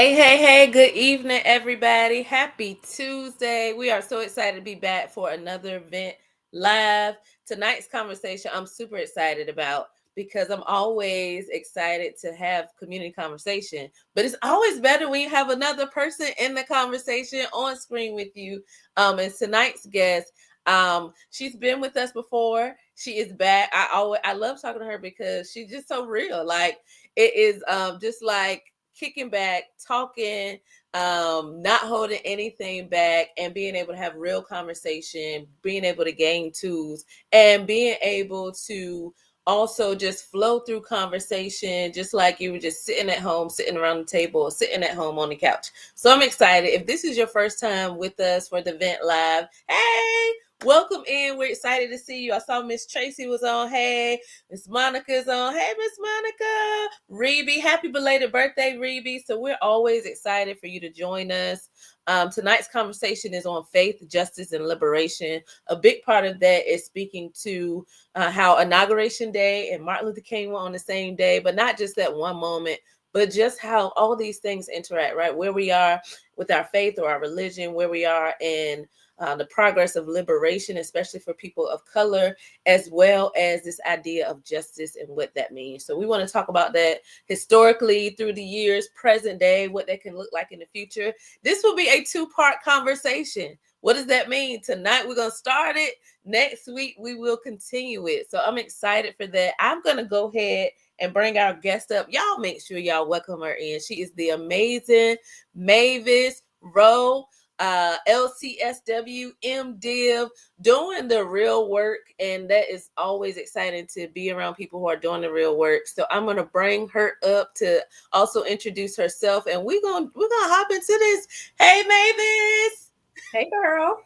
Hey, good evening, everybody. Happy Tuesday. We are so excited to be back for another event live. Tonight's conversation, I'm super excited about because I'm always excited to have community conversation. But it's always better when you have another person in the conversation on screen with you. And tonight's guest, she's been with us before. She is back. I love talking to her because she's just so real. Like it is just like kicking back, talking, not holding anything back, and being able to have real conversation, being able to gain tools, and being able to also just flow through conversation, just like you were just sitting at home, sitting around the table, or sitting at home on the couch. So I'm excited. If this is your first time with us for the event live, hey, welcome in. We're excited to see you. I saw Miss Tracy was on. Hey, Miss Monica's on. Hey, Miss Monica. Reby, happy belated birthday, Reby. So we're always excited for you to join us. Tonight's conversation is on faith, justice, and liberation. A big part of that is speaking to how Inauguration Day and Martin Luther King were on the same day, but not just that one moment, but just how all these things interact, right? Where we are with our faith or our religion, where we are in the progress of liberation, especially for people of color, as well as this idea of justice and what that means. So we want to talk about that historically through the years, present day, what that can look like in the future. This will be a two-part conversation. What does that mean? Tonight we're going to start it. Next week we will continue it. So I'm excited for that. I'm going to go ahead and bring our guest up. Y'all make sure y'all welcome her in. She is the amazing Mavis Rowe. LCSW, MDiv, doing the real work, and that is always exciting to be around people who are doing the real work. So I'm gonna bring her up to also introduce herself, and we're gonna hop into this. Hey, Mavis. Hey, girl.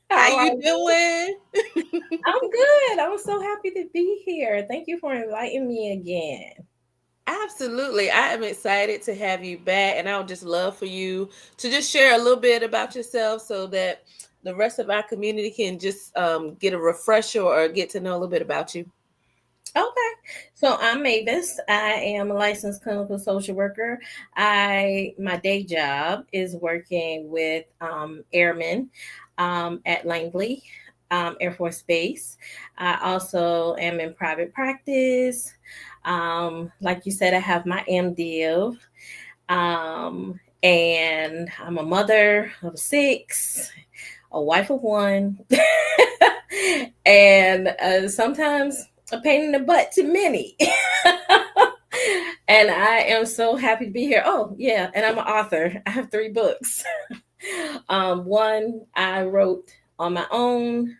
How How are you you? doing? I'm good. I'm so happy to be here. Thank you for inviting me again. Absolutely. I am excited to have you back, and I would just love for you to just share a little bit about yourself so that the rest of our community can just get a refresher or get to know a little bit about you. Okay. So I'm Mavis. I am a licensed clinical social worker. My day job is working with airmen at Langley Air Force Base. I also am in private practice. Like you said, I have my MDiv. And I'm a mother of six, a wife of one, and sometimes a pain in the butt to many. And I am so happy to be here. Oh, yeah, and I'm an author. I have three books. One I wrote on my own.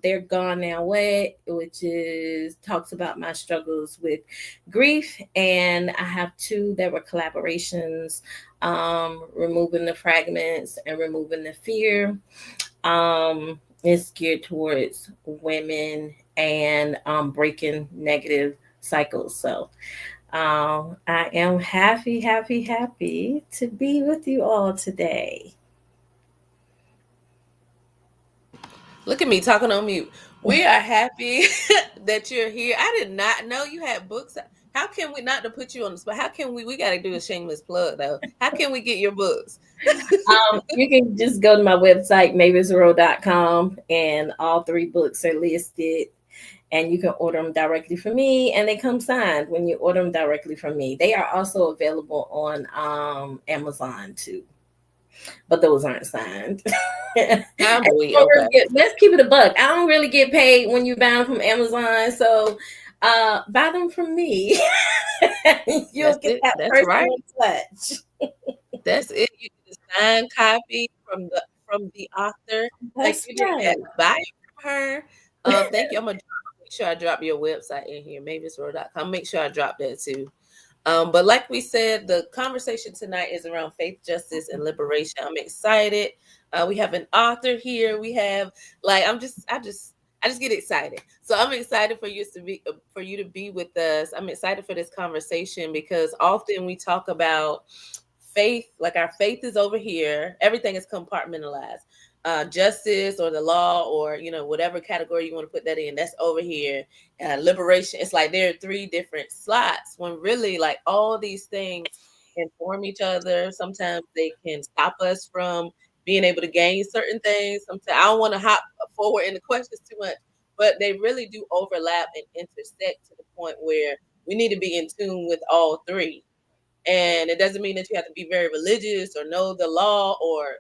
They're Gone Now What, which is talks about my struggles with grief, and I have two that were collaborations, removing the fragments and removing the fear. It's geared towards women and breaking negative cycles. So I am happy to be with you all today. Look at me talking on mute. We are happy that you're here. I did not know you had books. How can we not to put you on the spot? How can we got to do a shameless plug though? How can we get your books? You can just go to my website, mavisrow.com, and all three books are listed. And you can order them directly from me, and they come signed when you order them directly from me. They are also available on Amazon too, but those aren't signed. How do we? Okay. Let's keep it a buck. I don't really get paid when you buy them from Amazon, so buy them from me. You'll That's get it. that That's right. personal touch. That's it. You get a signed copy from the author. Like That's you didn't have right. to buy it from her. Thank you. I'm gonna make sure I drop your website in here, mavisrow.com. Make sure I drop that too. But like we said, the conversation tonight is around faith, justice, and liberation. I'm excited. We have an author here. We have like I just get excited. So I'm excited for you to be with us. I'm excited for this conversation because often we talk about faith, like our faith is over here. Everything is compartmentalized. Justice or the law or whatever category you want to put that in, that's over here. Liberation, it's like there are three different slots when really like all these things inform each other. Sometimes they can stop us from being able to gain certain things. Sometimes I don't want to hop forward in the questions too much, but they really do overlap and intersect to the point where we need to be in tune with all three. And it doesn't mean that you have to be very religious or know the law or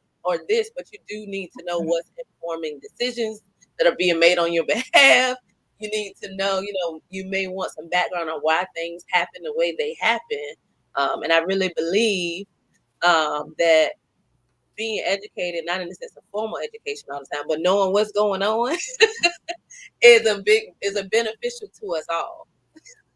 this, but you do need to know what's informing decisions that are being made on your behalf. You need to know, you may want some background on why things happen the way they happen. And I really believe that being educated, not in the sense of formal education all the time, but knowing what's going on is a beneficial to us all.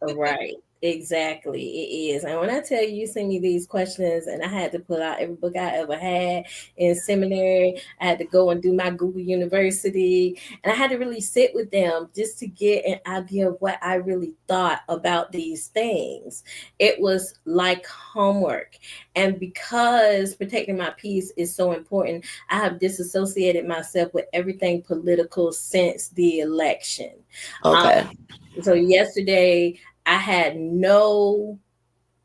Right. Exactly. It is. And when I tell you, you send me these questions, and I had to pull out every book I ever had in seminary, I had to go and do my Google University, and I had to really sit with them just to get an idea of what I really thought about these things. It was like homework. And because protecting my peace is so important, I have disassociated myself with everything political since the election. Um, Okay. so yesterday I had no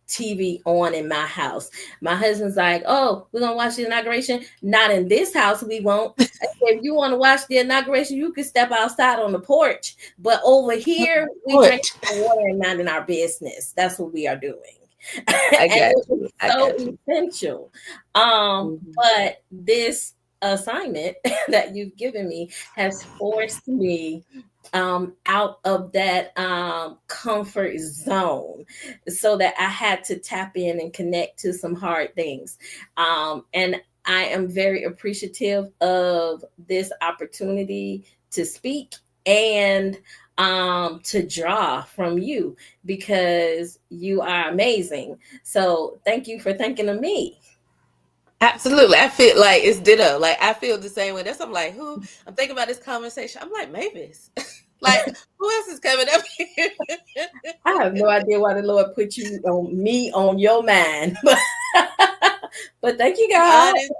TV on in my house. My husband's like, "Oh, we're gonna watch the inauguration." Not in this house, we won't. I said, if you want to watch the inauguration, you can step outside on the porch. But over here, we drink What? our water and minding our business. That's what we are doing. And I got it was you. I so got you. essential. Mhm. But this assignment that you've given me has forced me out of that comfort zone, so that I had to tap in and connect to some hard things. And I am very appreciative of this opportunity to speak and to draw from you, because you are amazing. So thank you for thinking of me. Absolutely. I feel like it's ditto. Like I feel the same way. That's I'm like, who I'm thinking about this conversation. I'm like, Mavis. Like, who else is coming up here? I have no idea why the Lord put you on me on your mind, but thank you, Be God. honest.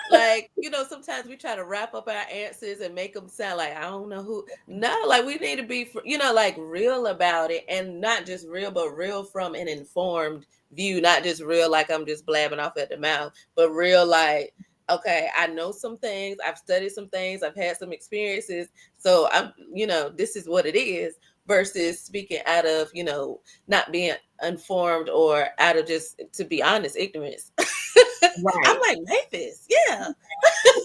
Like, sometimes we try to wrap up our answers and make them sound like I don't know who. No, like we need to be, like real about it, and not just real, but real from an informed view. Not just real like I'm just blabbing off at the mouth, but real like, okay, I know some things, I've studied some things, I've had some experiences, so this is what it is. Versus speaking out of, not being informed or out of just, to be honest, ignorance. I'm Right. like, Mavis, yeah.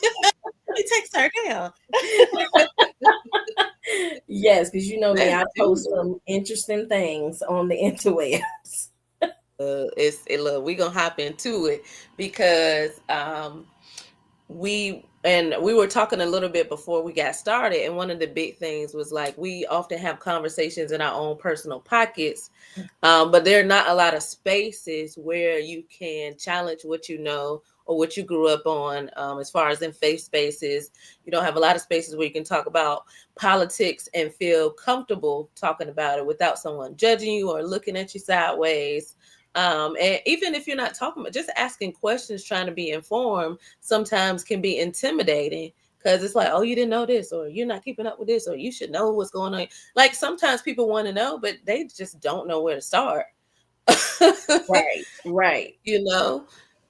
Let me text her now. Yes, because you know me, Let's I do post it. some interesting things on the interwebs. Look, we gonna hop into it because we were talking a little bit before we got started, and one of the big things was like we often have conversations in our own personal pockets, but there are not a lot of spaces where you can challenge what you know or what you grew up on. As far as in faith spaces, you don't have a lot of spaces where you can talk about politics and feel comfortable talking about it without someone judging you or looking at you sideways. And even if you're not talking about, just asking questions, trying to be informed, sometimes can be intimidating because it's like, oh, you didn't know this, or you're not keeping up with this, or you should know what's going on. Like sometimes people want to know, but they just don't know where to start. Right, right, you know?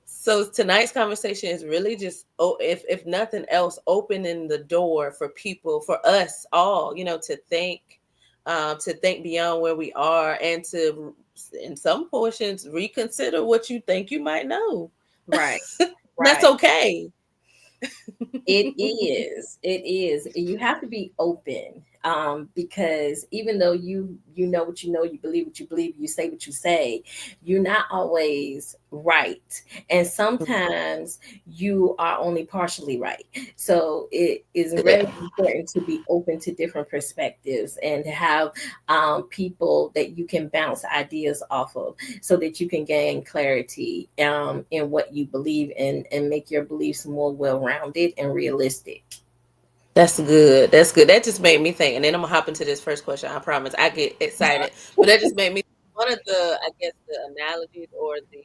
So tonight's conversation is really just, oh, if nothing else, opening the door for people, for us all, to think beyond where we are and to, in some portions, reconsider what you think you might know. right, That's right. okay. It is. It is. You have to be open, because even though you know what you know, you believe what you believe, you say what you say, you're not always right, and sometimes you are only partially right. So it is very important to be open to different perspectives and to have people that you can bounce ideas off of, so that you can gain clarity in what you believe in and make your beliefs more well rounded and realistic. That's good. That's good. That just made me think. And then I'm gonna hop into this first question. I promise. I get excited, but that just made me. One of the, I guess, the analogies or the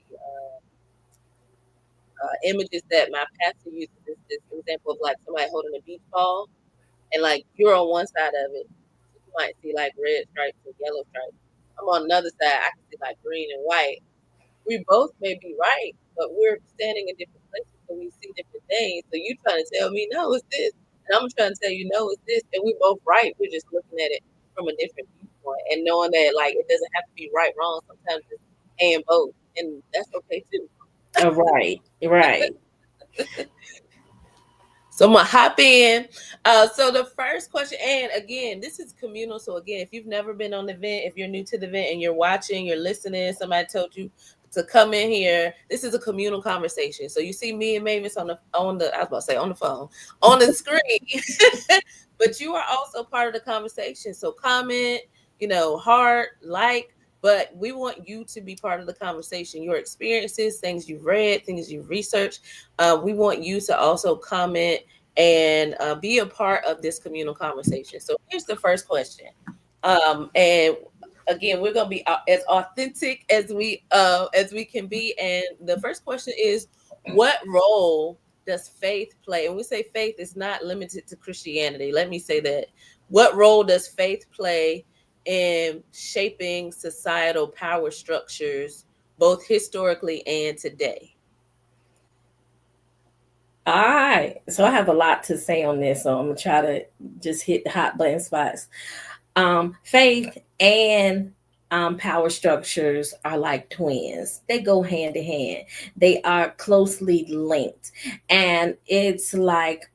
images that my pastor uses is this example of like somebody holding a beach ball, and like you're on one side of it, so you might see like red stripes and yellow stripes. I'm on another side. I can see like green and white. we both may be right, but we're standing in different places, so we see different things. So you trying to tell me no, it's this, and I'm trying to tell you no, it's this, and we both right. We're just looking at it from a different viewpoint and knowing that like it doesn't have to be right, wrong. Sometimes it's and both, and that's okay too. Right, right. So I'm gonna hop in. So the first question, and again, this is communal. So again, if you've never been on the event, if you're new to the event and you're watching, you're listening, somebody told you to come in here. This is a communal conversation. So you see me and Mavis on the I was about to say on the phone on the screen, but you are also part of the conversation. So comment, heart, like. But we want you to be part of the conversation. Your experiences, things you've read, things you've researched. We want you to also comment and be a part of this communal conversation. So here's the first question. And again, we're gonna be as authentic as we can be. And the first question is, what role does faith play? And we say faith is not limited to Christianity. Let me say that. What role does faith play in shaping societal power structures, both historically and today? All right. So I have a lot to say on this. So I'm gonna try to just hit the hot button spots. Faith and power structures are like twins. They go hand in hand. They are closely linked. And it's like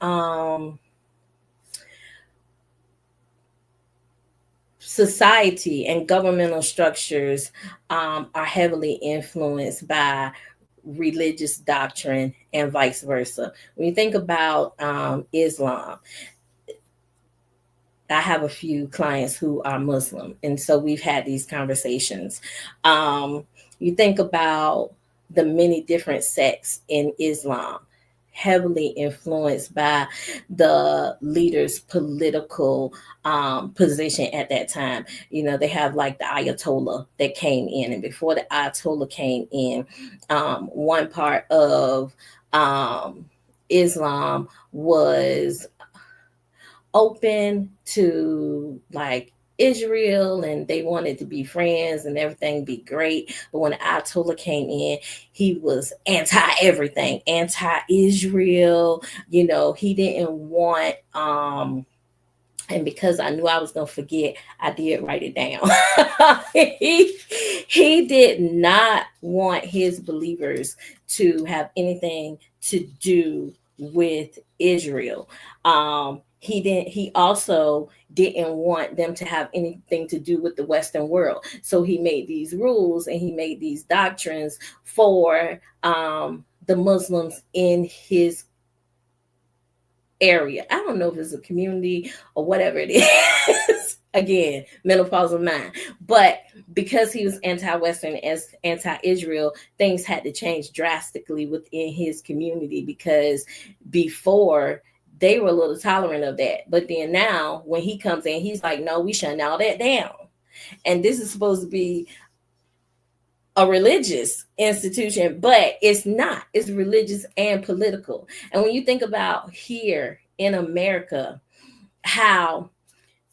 society and governmental structures are heavily influenced by religious doctrine and vice versa. When you think about Islam, I have a few clients who are Muslim, and so we've had these conversations. Um, you think about the many different sects in Islam, heavily influenced by the leader's political position at that time. They have like the Ayatollah that came in, and before the Ayatollah came in, one part of Islam was open to like Israel, and they wanted to be friends and everything be great. But when Ayatollah came in, he was anti everything, anti Israel. He didn't want and because I knew I was going to forget, I did write it down. he did not want his believers to have anything to do with Israel. He also didn't want them to have anything to do with the Western world. So he made these rules and he made these doctrines for the Muslims in his area. I don't know if it's a community or whatever it is. Again, menopausal mind. But because he was anti-Western, as anti-Israel, things had to change drastically within his community, because before they were a little tolerant of that. But then now when he comes in, he's like, no, we shutting all that down. And this is supposed to be a religious institution, but it's not. It's religious and political. And when you think about here in America, how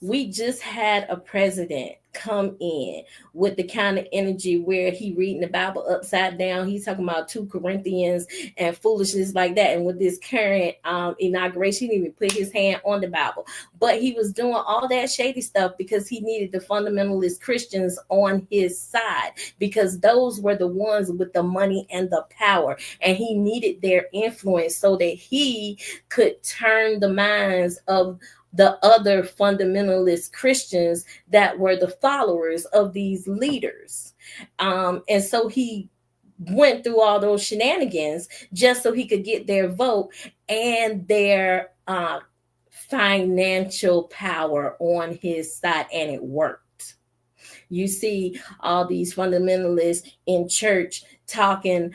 we just had a president come in with the kind of energy where he reading the Bible upside down. He's talking about 2 Corinthians and foolishness like that. And with this current inauguration, he didn't even put his hand on the Bible. But he was doing all that shady stuff because he needed the fundamentalist Christians on his side, because those were the ones with the money and the power. And he needed their influence so that he could turn the minds of the other fundamentalist Christians that were the followers of these leaders. And so he went through all those shenanigans just so he could get their vote and their financial power on his side, and it worked. You see all these fundamentalists in church talking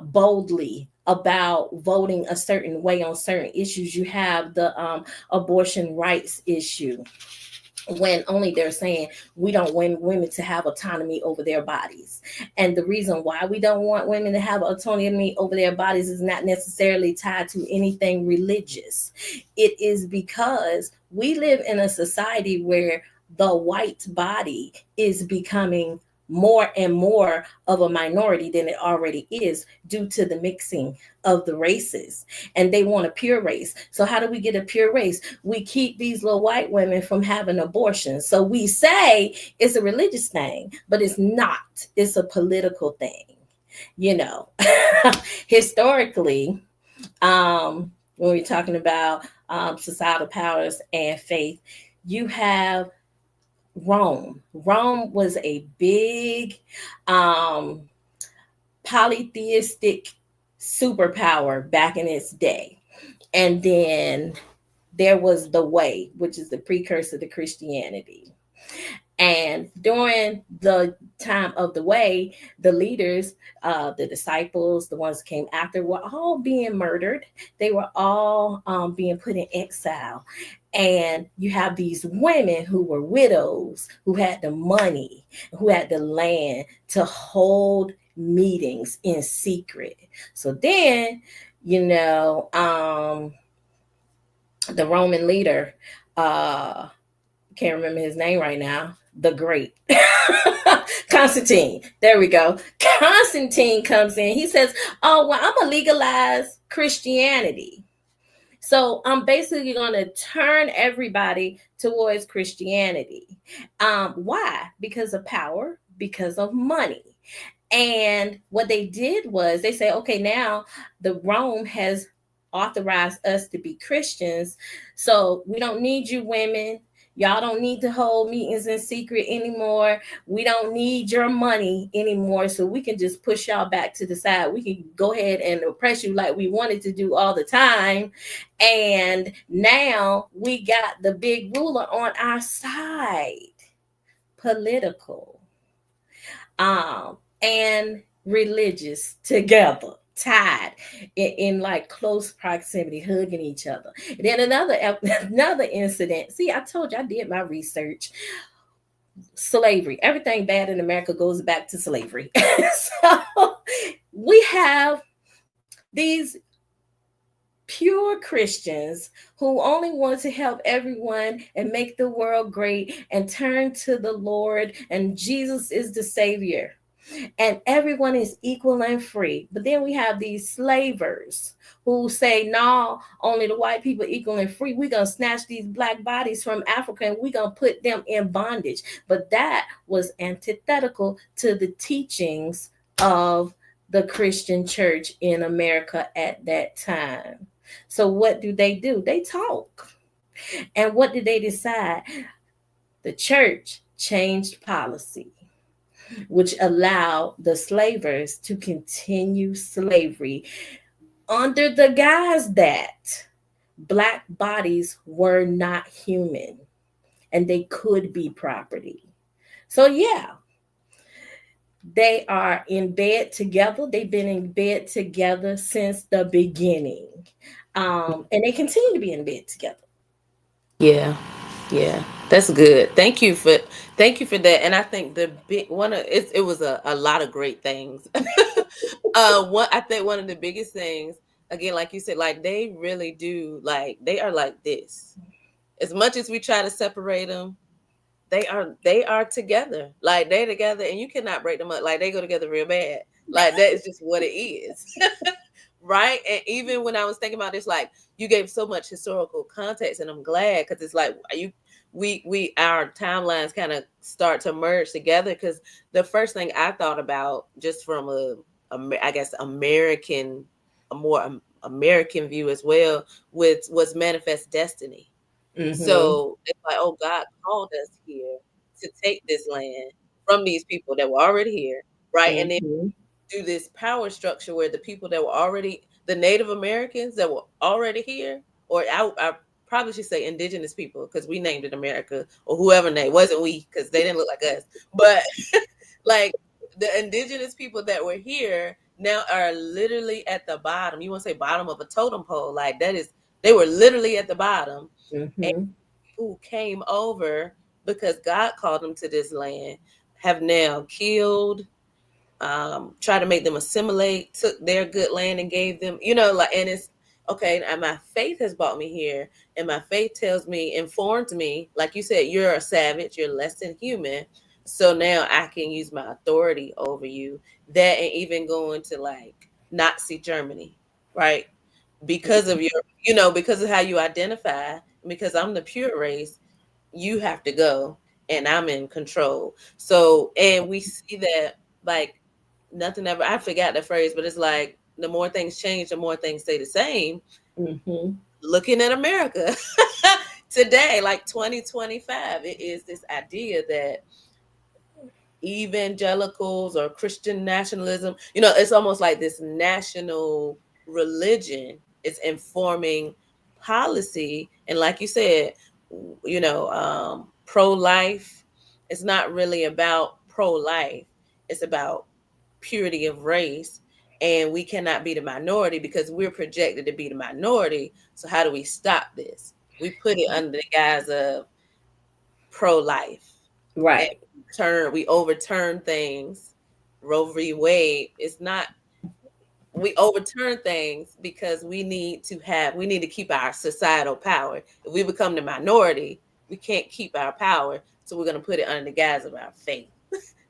boldly about voting a certain way on certain issues. You have the abortion rights issue, when only they're saying we don't want women to have autonomy over their bodies. And the reason why we don't want women to have autonomy over their bodies is not necessarily tied to anything religious. It is because we live in a society where the white body is becoming more and more of a minority than it already is due to the mixing of the races. And they want a pure race. So how do we get a pure race? We keep these little white women from having abortions. So we say it's a religious thing, but it's not. It's a political thing. You know, historically, when we're talking about societal powers and faith, you have Rome. Rome was a big um, polytheistic superpower back in its day. And then there was the Way, which is the precursor to Christianity. And during the time of the Way, the leaders, the disciples, the ones that came after, were all being murdered. They were all being put in exile. And you have these women who were widows, who had the money, who had the land to hold meetings in secret. So then, you know, the Roman leader, can't remember his name right now, the Great. Constantine. There we go. Constantine comes in. He says, "Oh, well, I'm going to legalize Christianity. So I'm basically going to turn everybody towards Christianity." Why? Because of power, because of money. And what they did was they say, okay, now the Rome has authorized us to be Christians. So we don't need you women. Y'all don't need to hold meetings in secret anymore. We don't need your money anymore. So we can just push y'all back to the side. We can go ahead and oppress you like we wanted to do all the time. And now we got the big ruler on our side. Political, and religious together, tied in like close proximity, hugging each other. And then another incident. See, I told you I did my research. Slavery. Everything bad in America goes back to slavery. So we have these pure Christians who only want to help everyone and make the world great and turn to the Lord, and Jesus is the Savior. And everyone is equal and free. But then we have these slavers who say, no, only the white people equal and free. We're going to snatch these black bodies from Africa and we're going to put them in bondage. But that was antithetical to the teachings of the Christian church in America at that time. So what do? They talk. And what did they decide? The church changed policy, which allowed the slavers to continue slavery under the guise that black bodies were not human and they could be property. So, yeah, they are in bed together. They've been in bed together since the beginning. And they continue to be in bed together. Yeah. Yeah. That's good. Thank you for that. And I think the big one of it was a lot of great things. One I think one of the biggest things, again, like you said, like they really do, like they are like this. As much as we try to separate them, they are together. Like they're together and you cannot break them up. Like they go together real bad. Like that is just what it is. Right? And even when I was thinking about this, like you gave so much historical context, and I'm glad because it's like you we our timelines kind of start to merge together. Because the first thing I thought about, just from I guess American, a more American view as well, was manifest destiny. Mm-hmm. So it's like, oh, God called us here to take this land from these people that were already here, right? And then Mm-hmm. do this power structure where the people that were already, the Native Americans that were already here, or I probably should say indigenous people because we named it America, or whoever named, wasn't we, because they didn't look like us, but like the indigenous people that were here now are literally at the bottom. You want to say bottom of a totem pole? Like that is, they were literally at the bottom. And Mm-hmm. who came over because God called them to this land have now killed, try to make them assimilate, took their good land and gave them, like, and it's okay. And my faith has brought me here, and my faith tells me, informs me, like you said, you're a savage, you're less than human, So now I can use my authority over you. That, and even going to like Nazi Germany, right? Because of your, because of how you identify, because I'm the pure race, you have to go and I'm in control. So, and we see that like nothing ever, I forgot the phrase, but it's like the more things change, the more things stay the same. Mm-hmm. Looking at America today, like 2025, it is this idea that evangelicals or Christian nationalism, it's almost like this national religion is informing policy. And like you said, pro life, it's not really about pro life, it's about purity of race. And we cannot be the minority because we're projected to be the minority. So, how do we stop this? We put it under the guise of pro life, and Right. we overturn things. Roe v. Wade, it's not, we overturn things because we need to keep our societal power. If we become the minority, we can't keep our power, so we're going to put it under the guise of our faith.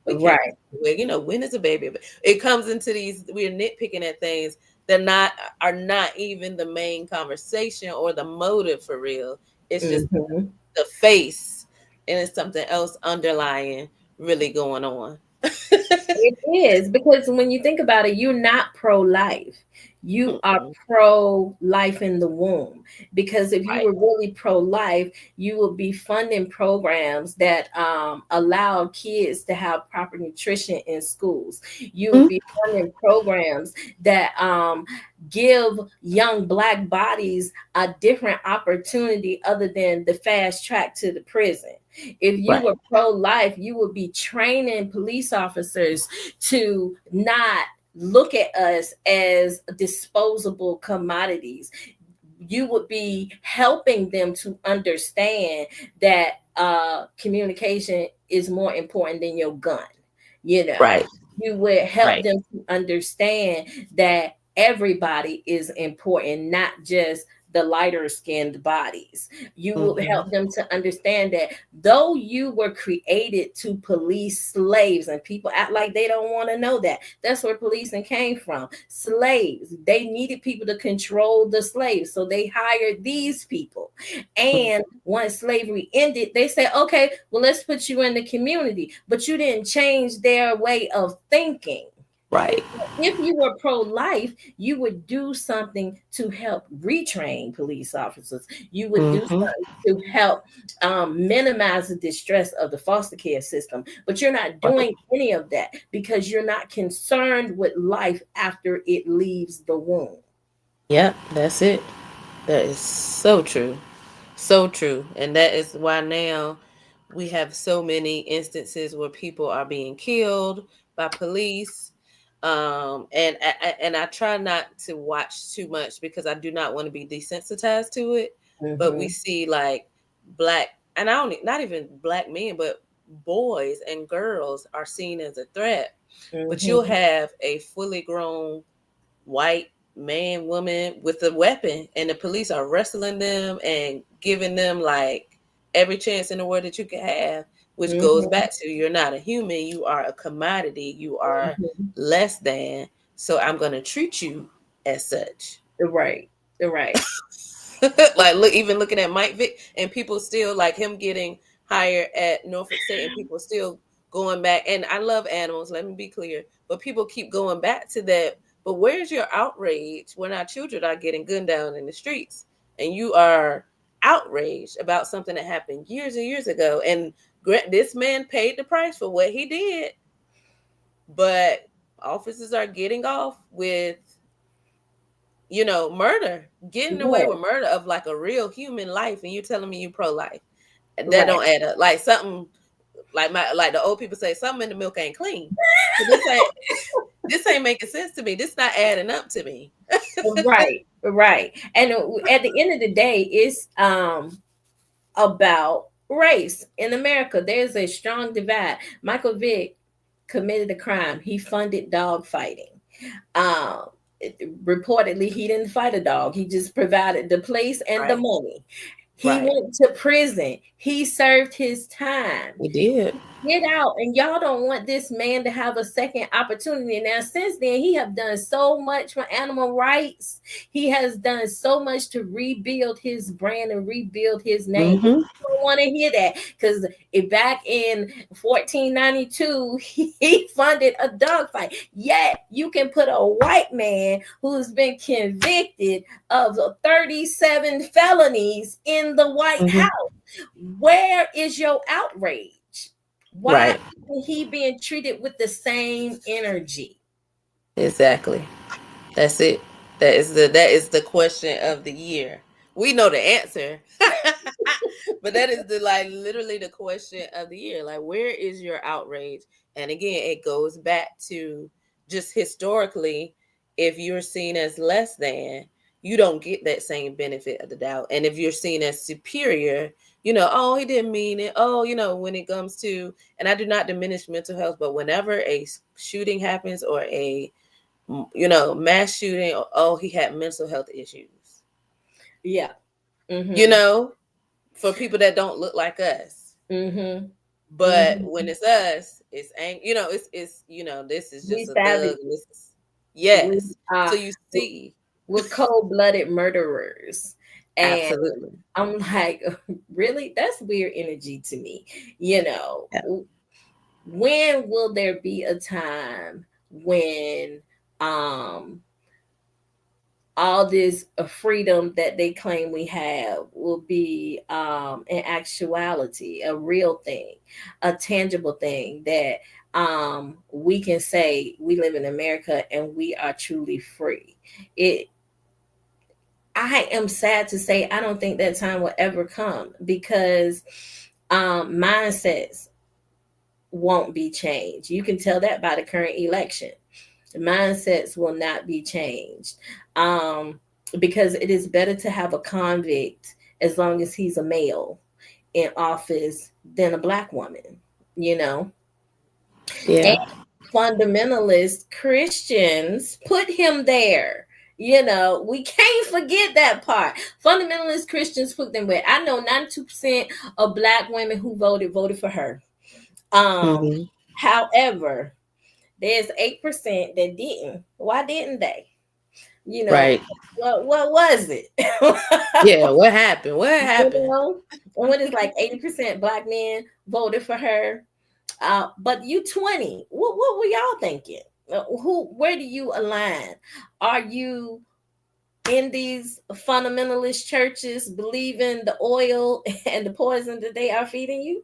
We can't, Right. when is a baby? It comes into these, we're nitpicking at things that are not even the main conversation or the motive for real. It's just Mm-hmm. the face, and it's something else underlying really going on. It is because when you think about it, you're not pro life. You are Mm-mm. pro life in the womb. Because if you Right. were really pro life, you would be funding programs that allow kids to have proper nutrition in schools. You would Mhm. be funding programs that give young Black bodies a different opportunity other than the fast track to the prison. If you Right. were pro life, you would be training police officers to not look at us as disposable commodities. You would be helping them to understand that communication is more important than your gun. You know, Right. you would help Right. them to understand that everybody is important, not just the lighter skinned bodies. You will Hmm. help them to understand that though you were created to police slaves, and people act like they don't want to know that. That's where policing came from. Slaves, they needed people to control the slaves, so they hired these people. And once slavery ended, they said, okay, well, let's put you in the community, but you didn't change their way of thinking. Right. If you were pro life, you would do something to help retrain police officers. You would do Hmm. something to help minimize the distress of the foster care system. But you're not Right. doing any of that because you're not concerned with life after it leaves the womb. Yep, that's it. That is so true. So true. And that is why now we have so many instances where people are being killed by police. And I try not to watch too much because I do not want to be desensitized to it. But we Mm-hmm. see like black, and I don't, not even black men, but boys and girls are seen as a threat. But you'll Mm-hmm. have a fully grown white man, woman with a weapon, and the police are wrestling them and giving them like every chance in the world that you can have, which goes Mm-hmm. back to you're not a human, you are a commodity, you are Mm-hmm. less than. So I'm going to treat you as such. Right. Right. Like, look, even looking at Mike Vick, and people still like him getting hired at Norfolk State, and people still going back. And I love animals, let me be clear, but people keep going back to that. But where's your outrage when our children are getting gunned down in the streets, and you are outraged about something that happened years and years ago? And this man paid the price for what he did, but officers are getting off with murder, getting away Right. with murder of like a real human life, and you telling me you pro life. That Right. don't add up. Like something, like the old people say, something in the milk ain't clean. So this ain't making sense to me. This not adding up to me. Right. Right. And at the end of the day, it's about race in America. There's a strong divide. Michael Vick committed a crime. He funded dog fighting. Um, Reportedly, he didn't fight a dog. He just provided the place and the Right. money. He Right. went to prison. He served his time. We did. get out, and y'all don't want this man to have a second opportunity. Now since then he have done so much for animal rights. He has done so much to rebuild his brand and rebuild his name. Mm-hmm. I don't want to hear that, because back in 1492 he funded a dogfight. Yet you can put a white man who's been convicted of 37 felonies in the White Mm-hmm. House. Where is your outrage? Why Right. isn't he being treated with the same energy? Exactly. That's it. That is the question of the year. We know the answer. But that is the like literally the question of the year. Like, where is your outrage? And again, it goes back to just historically, if you're seen as less than, you don't get that same benefit of the doubt. And if you're seen as superior, oh, he didn't mean it. Oh, when it comes to, and I do not diminish mental health, but whenever a shooting happens or a mass shooting, oh, he had mental health issues. Yeah. You Mm-hmm. know, for people that don't look like us. Mm-hmm. But Mm-hmm. when it's us, it's it's this is We just a thug, savage. and this is We yes. So are. you see, We're cold-blooded murderers. And absolutely. I'm like, really? That's weird energy to me. You know, Yeah. when will there be a time when um all this freedom that they claim we have will be in actuality a real thing, a tangible thing that we can say we live in America and we are truly free? It I am sad to say I don't think that time will ever come, because mindsets won't be changed. You can tell that by the current election. Mindsets will not be changed, um, because it is better to have a convict, as long as he's a male, in office than a black woman, you know? And Yeah. fundamentalist Christians put him there. We can't forget that part. Fundamentalist Christians put them there. I know 92% of black women who voted for her. Um, Hmm. However, there's 8% that didn't. Why didn't they? You know, Right. what was it? Yeah. What happened? What you happened? know, and when it's like 80% black men voted for her, but you 20, what were y'all thinking? Where do you align? Are you in these fundamentalist churches believing the oil and the poison that they are feeding you?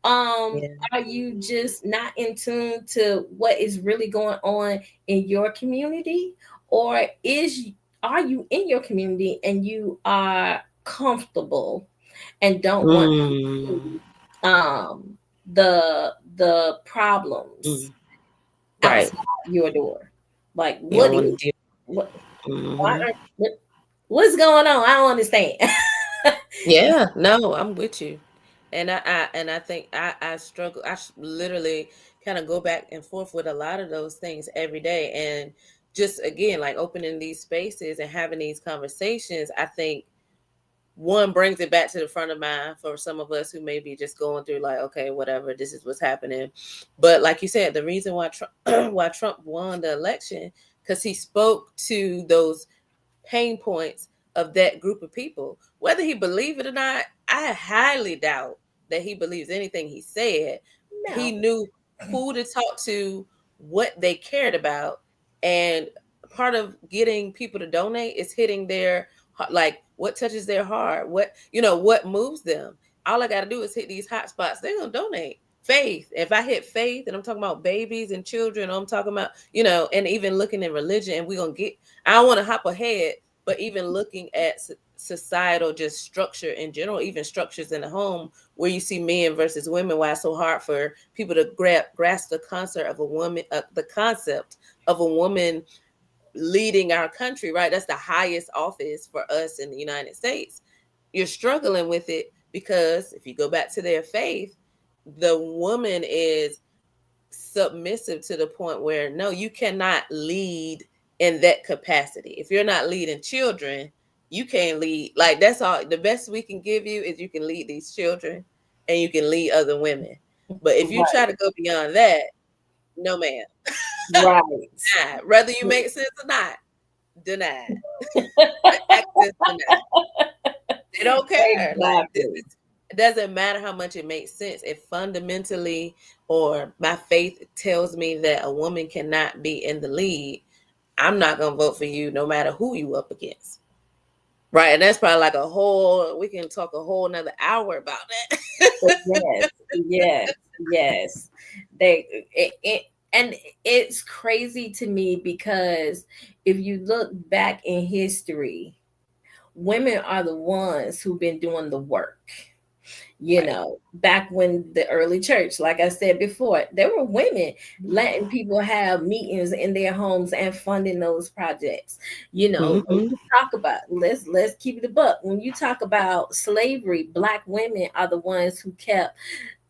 Yeah. Are you just not in tune to what is really going on in your community? Or are you in your community and you are comfortable and don't want to Mm. see um the problems Mm. Right. outside your door? Like, You don't want to deal. what why Hmm. what's going on? I don't understand. Yeah. No, I'm with you. And I think I struggle. Literally kind of go back and forth with a lot of those things every day. And just again, like opening these spaces and having these conversations, I think one brings it back to the front of mind for some of us who may be just going through like, okay, whatever, this is what's happening. But like you said, the reason why Trump why Trump won the election, because he spoke to those pain points of that group of people. Whether he believed it or not, I highly doubt that he believes anything he said. He No. knew who to talk to, what they cared about, and part of getting people to donate is hitting their like what touches their heart, what moves them. All I got to do is hit these hot spots. They're gonna donate. Faith. If I hit faith, and I'm talking about babies and children, I'm talking about and even looking in religion, and we're gonna get. I don't want to hop ahead, but even looking at societal just structure in general, even structures in the home where you see men versus women, why it's so hard for people to grasp the concept of a woman, leading our country, right? That's the highest office for us in the United States. You're struggling with it because if you go back to their faith, the woman is submissive to the point where no, you cannot lead in that capacity. If you're not leading children, you can't lead. Like that's all. The best we can give you is you can lead these children and you can lead other women. But if you try Right. to go beyond that, no ma'am. Right. Denied. Whether you make sense or not, denied. Access denied. They don't care. Like this Exactly. is it doesn't matter how much it makes sense. If fundamentally or my faith tells me that a woman cannot be in the lead, I'm not gonna vote for you no matter who you up against. Right. And that's probably like we can talk a whole another hour about that. Yes, yes, yes. And it's crazy to me because if you look back in history, women are the ones who've been doing the work. Right. Back when the early church, like I said before, there were women letting people have meetings in their homes and funding those projects. When Mm-hmm. you talk about, let's keep it a buck. When you talk about slavery, black women are the ones who kept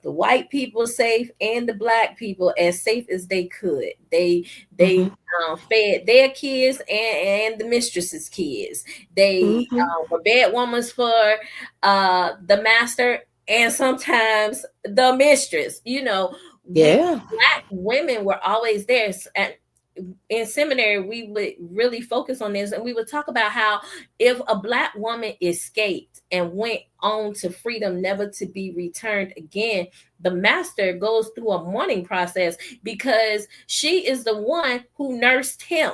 the white people safe and the black people as safe as they could. They Mm-hmm. fed their kids and the mistress's kids. They Mm-hmm. were bed women for the master and sometimes the mistress. Yeah. Black women were always there. And in seminary, we would really focus on this, and we would talk about how if a black woman escaped and went on to freedom, never to be returned again, the master goes through a mourning process because she is the one who nursed him,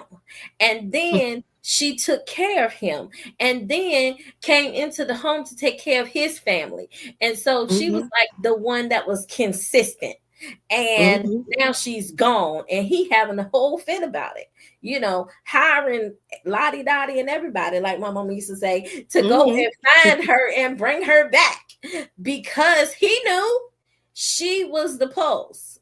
and then she took care of him, and then came into the home to take care of his family. And so she was Mm-hmm. like the one that was consistent, and Mm-hmm. now she's gone and he having a whole fit about it, hiring Lottie Dottie and everybody, like my mom used to say, to go Mm-hmm. and find her and bring her back because he knew she was the pulse.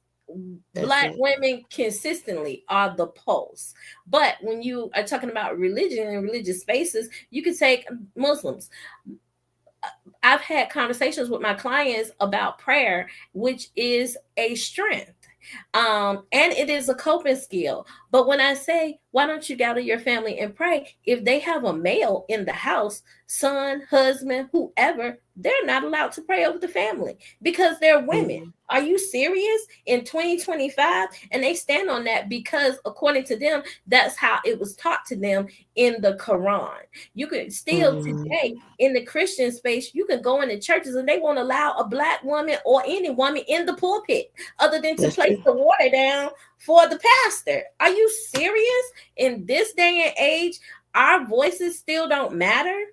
That's Black it. women consistently are the pulse. But when you are talking about religion and religious spaces, you can take Muslims. I've had conversations with my clients about prayer, which is a strength. And it is a coping skill. But when I say, why don't you gather your family and pray? If they have a male in the house, son, husband, whoever, they're not allowed to pray over the family because they're women. Mm-hmm. Are you serious? In 2025? And they stand on that because, according to them, that's how it was taught to them in the Quran. You could still Mm-hmm. today in the Christian space, you can go into churches and they won't allow a black woman or any woman in the pulpit other than to That's place true. the water down for the pastor. Are you serious? In this day and age, our voices still don't matter.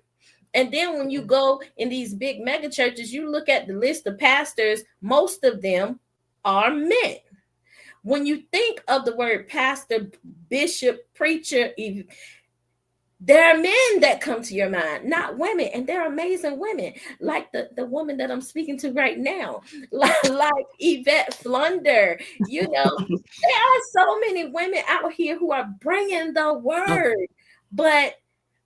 And then when you go in these big mega churches, you look at the list of pastors, most of them are men. When you think of the word pastor, bishop, preacher, there are men that come to your mind, not women, and they're amazing women, like the woman that I'm speaking to right now, like Yvette Flunder. There are so many women out here who are bringing the Oh, word, but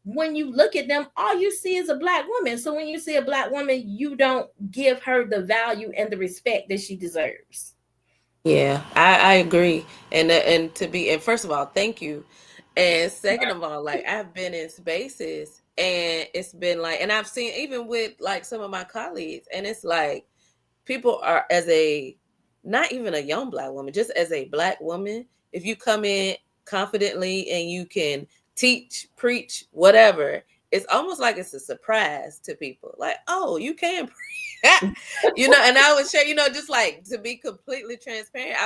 when you look at them, all you see is a black woman. So when you see a black woman, you don't give her the value and the respect that she deserves. yeah, I agree. And first of all, thank you. And second of all, like I've been in spaces and it's been like, and I've seen even with like some of my colleagues, and it's like people are as a not even a young black woman, just as a black woman, if you come in confidently and you can teach, preach, whatever, it's almost like it's a surprise to people. Like, oh, you can preach. And I would share, just like to be completely transparent,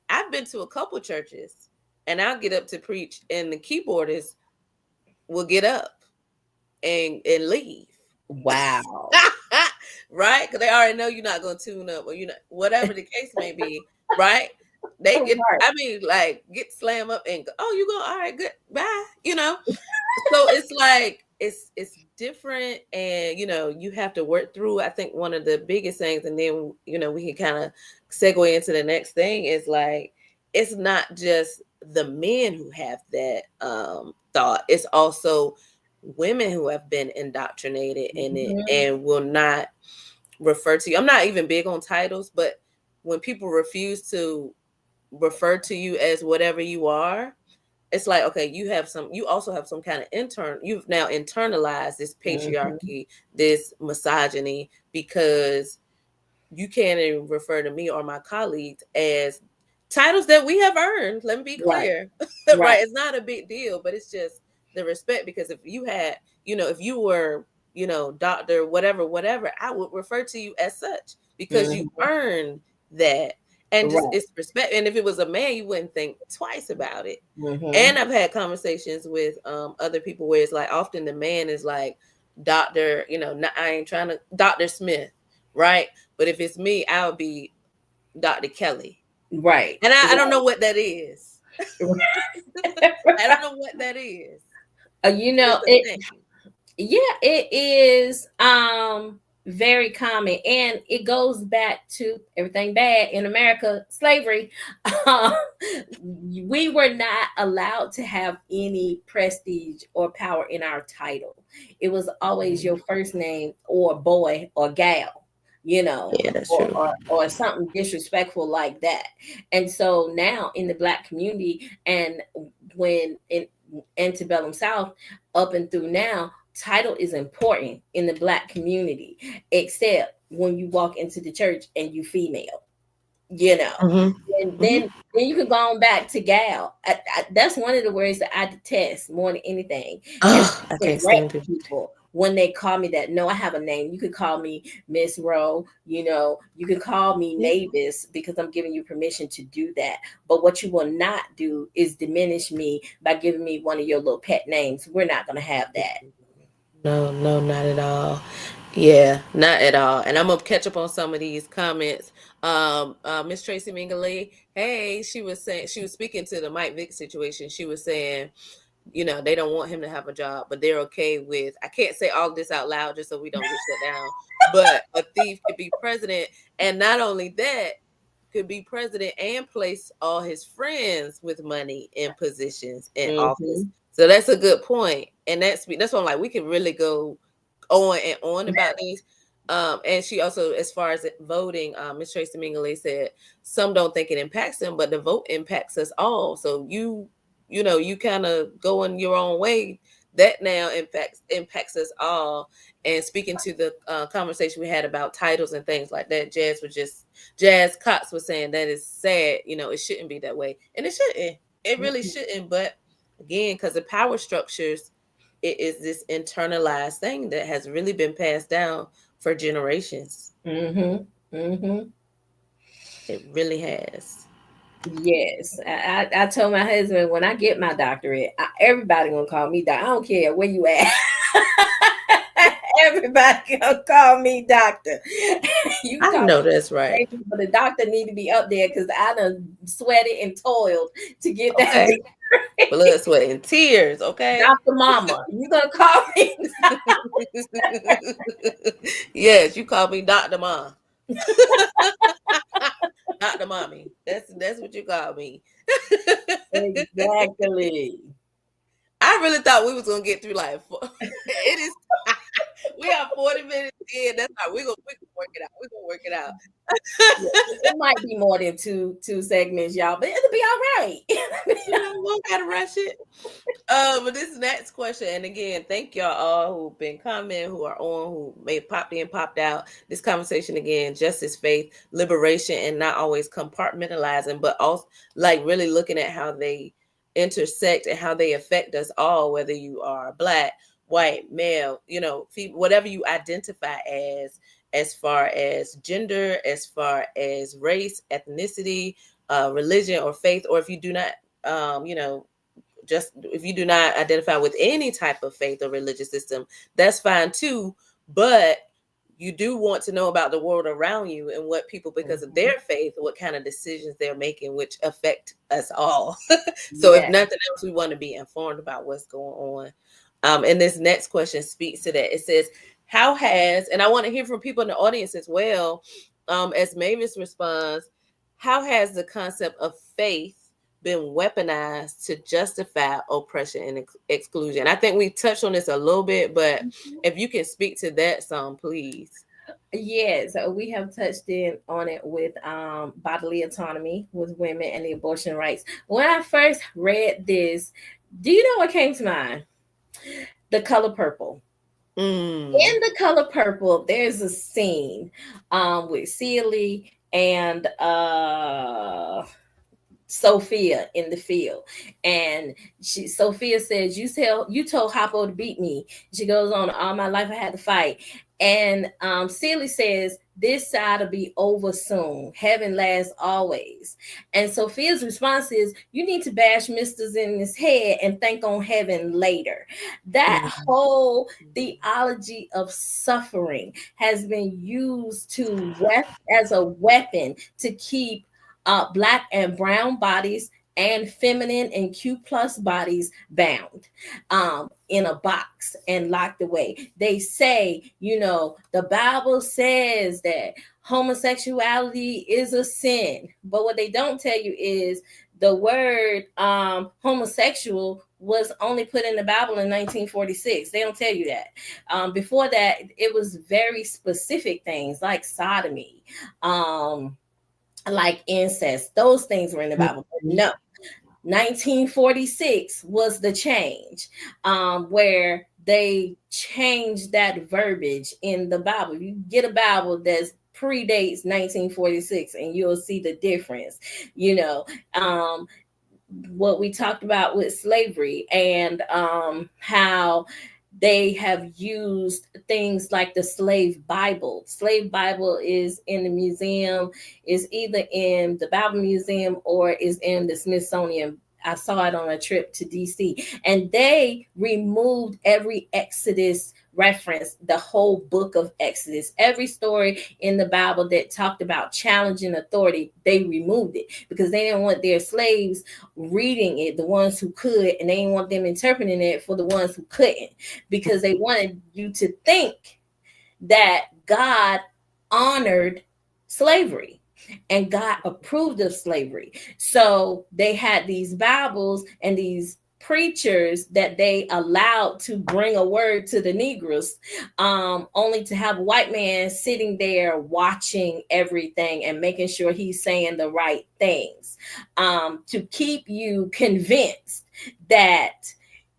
I've been to a couple churches and I'll get up to preach and the keyboardist will get up and leave. Wow. Right? Because they already know you're not going to tune up or whatever the case may be, right? They get, Right. I mean, like, get slam up and go, oh, you go, all right, good, bye. So it's like, it's different and, you have to work through, I think one of the biggest things, and then, we can kind of segue into the next thing is like, it's not just the men who have that thought, it's also women who have been indoctrinated in it Mhm. and will not refer to you. I'm not even big on titles, but when people refuse to refer to you as whatever you are, it's like, okay, you also have some kind of you've now internalized this Mhm. patriarchy, this misogyny, because you can't even refer to me or my colleagues as titles that we have earned. Let me be Right. clear. Right. Right. It's not a big deal, but it's just the respect, because if you had, if you were, doctor, whatever, I would refer to you as such because you Mm-hmm. earned that. And just Right. it's respect. And if it was a man, you wouldn't think twice about it. Mm-hmm. And I've had conversations with other people where it's like often the man is like Doctor, I ain't trying to Dr. Smith, right? But if it's me, I would be Dr. Kelly. Right. And I don't Right. know what that is. I don't know what that is. You But know, it's a it thing. yeah, it is very common, and it goes back to everything bad in America, slavery. Um, we were not allowed to have any prestige or power in our title. It was always your first name or boy or gal, you know, Yeah, that's or, true. or, or something disrespectful like that. And so now in the Black community, and when in antebellum South, up and through now, title is important in the Black community, except when you walk into the church and you female, you know. Mm-hmm. And Mm-hmm. then you can go on back to gal. That's one of the words that I detest more than anything. And Oh, I I can't correct stand it. people when they call me that. No, I have a name. You could call me Miss Rowe. You can call me Yeah. Mavis because I'm giving you permission to do that. But what you will not do is diminish me by giving me one of your little pet names. We're not going to have that. No, no, not at all. Yeah, not at all. And I'm gonna catch up on some of these comments. Miss Tracy Mingley, hey, she was speaking to the Mike Vick situation. She was saying, they don't want him to have a job, but they're okay with, I can't say all this out loud just so we don't get shut down, but a thief could be president. And not only that, could be president and place all his friends with money in positions in office. Hmm. So that's a good point. And that's what I'm like, we can really go on and on about these. And she also, as far as voting, Miss Tracy Mingley said, some don't think it impacts them, but the vote impacts us all. So you kind of go in your own way. That now impacts us all. And speaking to the conversation we had about titles and things like that, Jazz Cox was saying that is sad. It shouldn't be that way, and it shouldn't. It really shouldn't. But again, because the power structures, it is this internalized thing that has really been passed down for generations. Hmm. Hmm. It really has. Yes, I told my husband when I get my doctorate, everybody gonna call me doc. I don't care where you at. Everybody gonna call me doctor. You can I call know me, that's right. baby, but the doctor need to be up there because I done sweated and toiled to get that Okay, blood, sweat, and tears. Okay. Doctor Mama. You gonna call me Yes, you call me Dr. Mom. Dr. Mommy. That's what you call me. exactly. I really thought we was gonna get through like it is. We are 40 minutes in. That's how we gonna work it out. We're gonna work it out. Yeah, it might be more than two segments, y'all, but it'll be all right. We don't gotta rush it. But this next question, and again, thank y'all all who've been commenting, who are on, who may have popped in, popped out. This conversation again, justice, faith, liberation, and not always compartmentalizing, but also like really looking at how they intersect and how they affect us all, whether you are black, white, male, whatever you identify as far as gender, as far as race, ethnicity, religion, or faith, or if you do not, just if you do not identify with any type of faith or religious system, that's fine too. But you do want to know about the world around you and what people, because of Mhm. their faith, what kind of decisions they're making, which affect us all. So if Yeah. nothing else, we want to be informed about what's going on. And this next question speaks to that. It says, how has, and I want to hear from people in the audience as well, as Mavis responds, how has the concept of faith been weaponized to justify oppression and exclusion? I think we touched on this a little bit, but if you can speak to that some, please. Yeah, so we have touched in on it with bodily autonomy with women and the abortion rights. When I first read this, do you know what came to mind? The color purple. Mm. In The Color Purple, there's a scene with Celie and Sophia in the field, and Sophia says, you told Hoppo to beat me." She goes on, "All my life I had to fight." And Celie says, "This side will be over soon. Heaven lasts always." And Sophia's response is, "You need to bash misters in his head and think on heaven later." That Mm. whole theology of suffering has been used as a weapon to keep black and brown bodies and feminine and Q plus bodies bound in a box and locked away. They say, the Bible says that homosexuality is a sin, but what they don't tell you is the word homosexual was only put in the Bible in 1946. They don't tell you that. Before that, it was very specific things like sodomy, like incest. Those things were in the Bible. But Mhm. no, 1946 was the change, where they changed that verbiage in the Bible. You get a Bible that's predates 1946 and you'll see the difference. you know um what we talked about with slavery, and how they have used things like the slave Bible. Slave Bible is in the museum, is either in the Bible Museum or is in the Smithsonian. I saw it on a trip to DC, and they removed every Exodus reference, the whole book of Exodus, every story in the Bible that talked about challenging authority. They removed it because they didn't want their slaves reading it, the ones who could, and they didn't want them interpreting it for the ones who couldn't, because they wanted you to think that God honored slavery and God approved of slavery. So they had these Bibles and these preachers that they allowed to bring a word to the Negroes, only to have a white man sitting there watching everything and making sure he's saying the right things, to keep you convinced that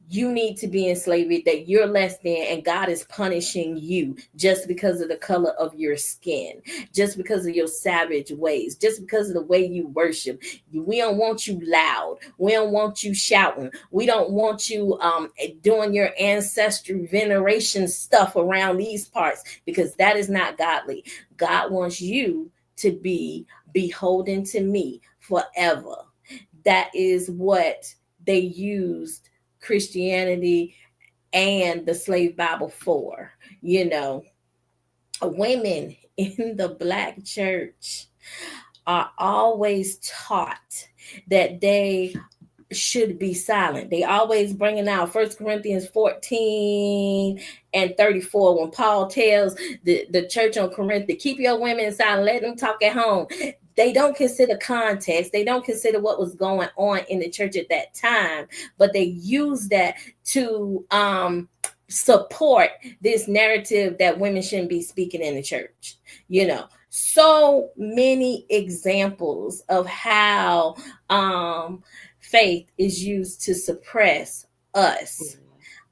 you need to be in slavery, that you're less than, and God is punishing you just because of the color of your skin, just because of your savage ways, just because of the way you worship. We don't want you loud. We don't want you shouting. We don't want you doing your ancestry veneration stuff around these parts, because that is not godly. God wants you to be beholden to me forever. That is what they used Christianity and the slave Bible for. You know, women in the Black church are always taught that they should be silent. They always bringing out 1 Corinthians 14 and 34, when Paul tells the church on Corinth to keep your women silent, let them talk at home. They don't consider context. They don't consider what was going on in the church at that time, but they use that to support this narrative that women shouldn't be speaking in the church. So many examples of how faith is used to suppress us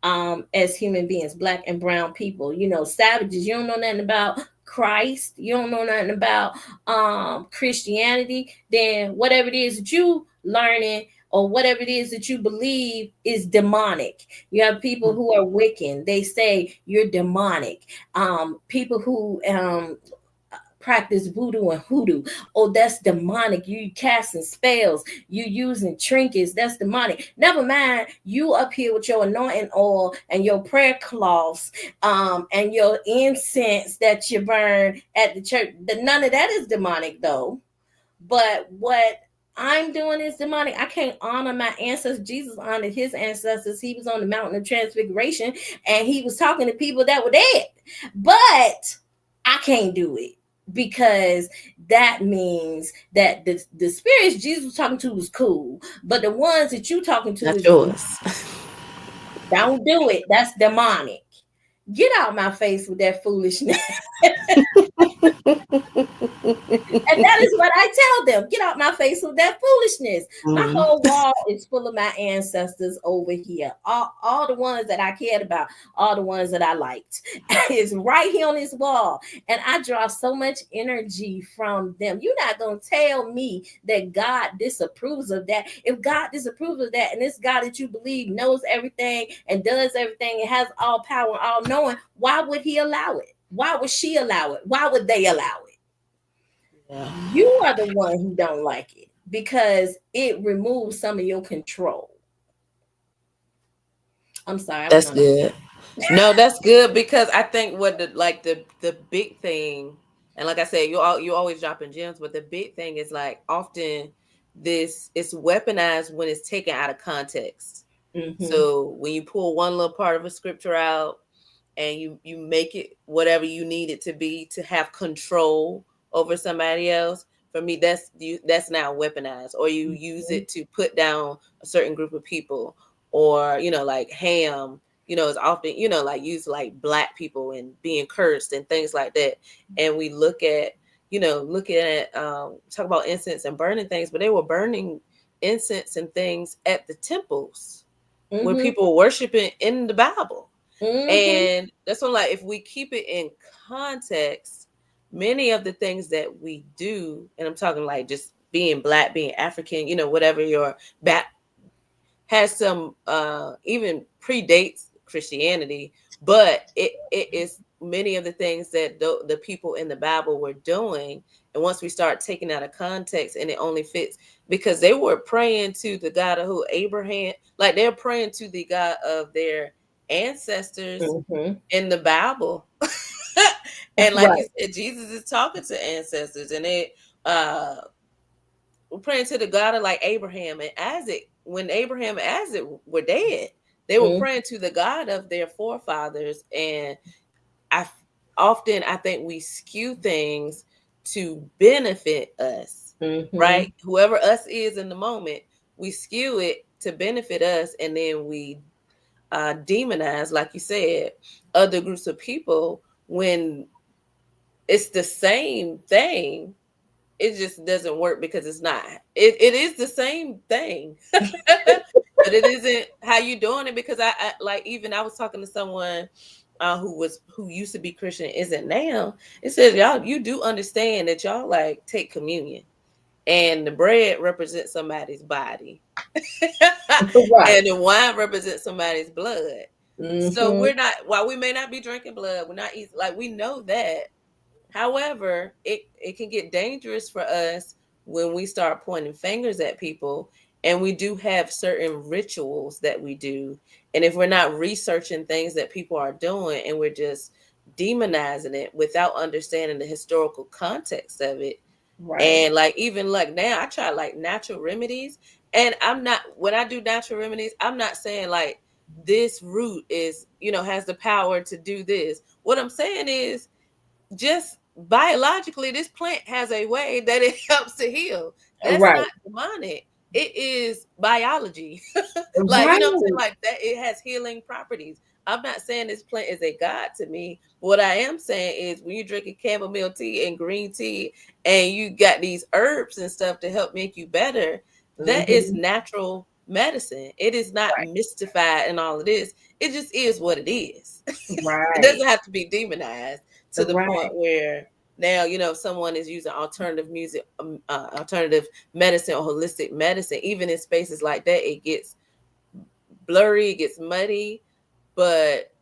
as human beings, black and brown people. Savages, you don't know nothing about Christ, you don't know nothing about Christianity, then whatever it is that you learning or whatever it is that you believe is demonic. You have people who are Wiccan, they say you're demonic. People who practice voodoo and hoodoo, oh, that's demonic. You casting spells, you using trinkets, that's demonic. Never mind, you up here with your anointing oil and your prayer cloths, and your incense that you burn at the church. None of that is demonic though. But what I'm doing is demonic. I can't honor my ancestors. Jesus honored his ancestors. He was on the mountain of transfiguration and he was talking to people that were dead. But I can't do it, because that means that the spirits Jesus was talking to was cool, but the ones that you talking to Not is yours. don't do it. That's demonic. get out my face with that foolishness. And that is what I tell them. Get out my face with that foolishness. My Mhm. whole wall is full of my ancestors over here. All the ones that I cared about, all the ones that I liked. Is right here on this wall. And I draw so much energy from them. You're not going to tell me that God disapproves of that. If God disapproves of that, and this God that you believe knows everything and does everything and has all power and all knowing, why would he allow it? Why would she allow it? Why would they allow it? Yeah. You are the one who don't like it because it removes some of your control. I'm sorry, I went That's on. good. No, that's good because I think what the big thing, and like I said, you always dropping gems, but the big thing is like often this it's weaponized when it's taken out of context. Mm-hmm. So when you pull one little part of a scripture out and you make it whatever you need it to be to have control over somebody else, for me that's now weaponized, or you use Mm-hmm. it to put down a certain group of people, or like Ham, is often like used like black people and being cursed and things like that. And we looking at talk about incense and burning things, but they were burning incense and things at the temples where Mm-hmm. people were worshiping in the Bible. Mm-hmm. And that's when, like, if we keep it in context, many of the things that we do, and I'm talking like just being black, being African, whatever your back has some even predates Christianity, but it is many of the things that the people in the Bible were doing. And once we start taking out of context and it only fits because they were praying to the God of who Abraham, like they're praying to the God of their ancestors Mm-hmm. in the Bible. And like you Right. said, Jesus is talking to ancestors, and they uh we're praying to the God of like Abraham and Isaac. When Abraham and Isaac were dead, they were Mm-hmm. praying to the God of their forefathers. And I often I think we skew things to benefit us, Mm-hmm. right? Whoever us is in the moment, we skew it to benefit us, and then we demonize, like you said, other groups of people when it's the same thing. It just doesn't work because it's not. It is the same thing, but it isn't how you doing it. Because I like, even I was talking to someone who used to be Christian, isn't now. It says y'all, you do understand that y'all like take communion and the bread represents somebody's body, Right. and the wine represents somebody's blood. So Mm-hmm. we're not, while we may not be drinking blood, we're not eating, like, we know that. However, it can get dangerous for us when we start pointing fingers at people, and we do have certain rituals that we do. And if we're not researching things that people are doing and we're just demonizing it without understanding the historical context of it, Right. and like even like now I try like natural remedies, and I'm not, when I do natural remedies, I'm not saying like this root is, has the power to do this. What I'm saying is just biologically, this plant has a way that it helps to heal. That's Right. not demonic. It is biology. Like, you know what I'm saying? Right. Like that, it has healing properties. I'm not saying this plant is a god to me. What I am saying is when you're drinking chamomile tea and green tea and you got these herbs and stuff to help make you better, that is Mm-hmm. natural medicine. It is not mystified and all of this. It just is what it is. It Right. doesn't have to be demonized to the point Right. where now someone is using alternative medicine or holistic medicine. Even in spaces like that, it gets blurry, it gets muddy. But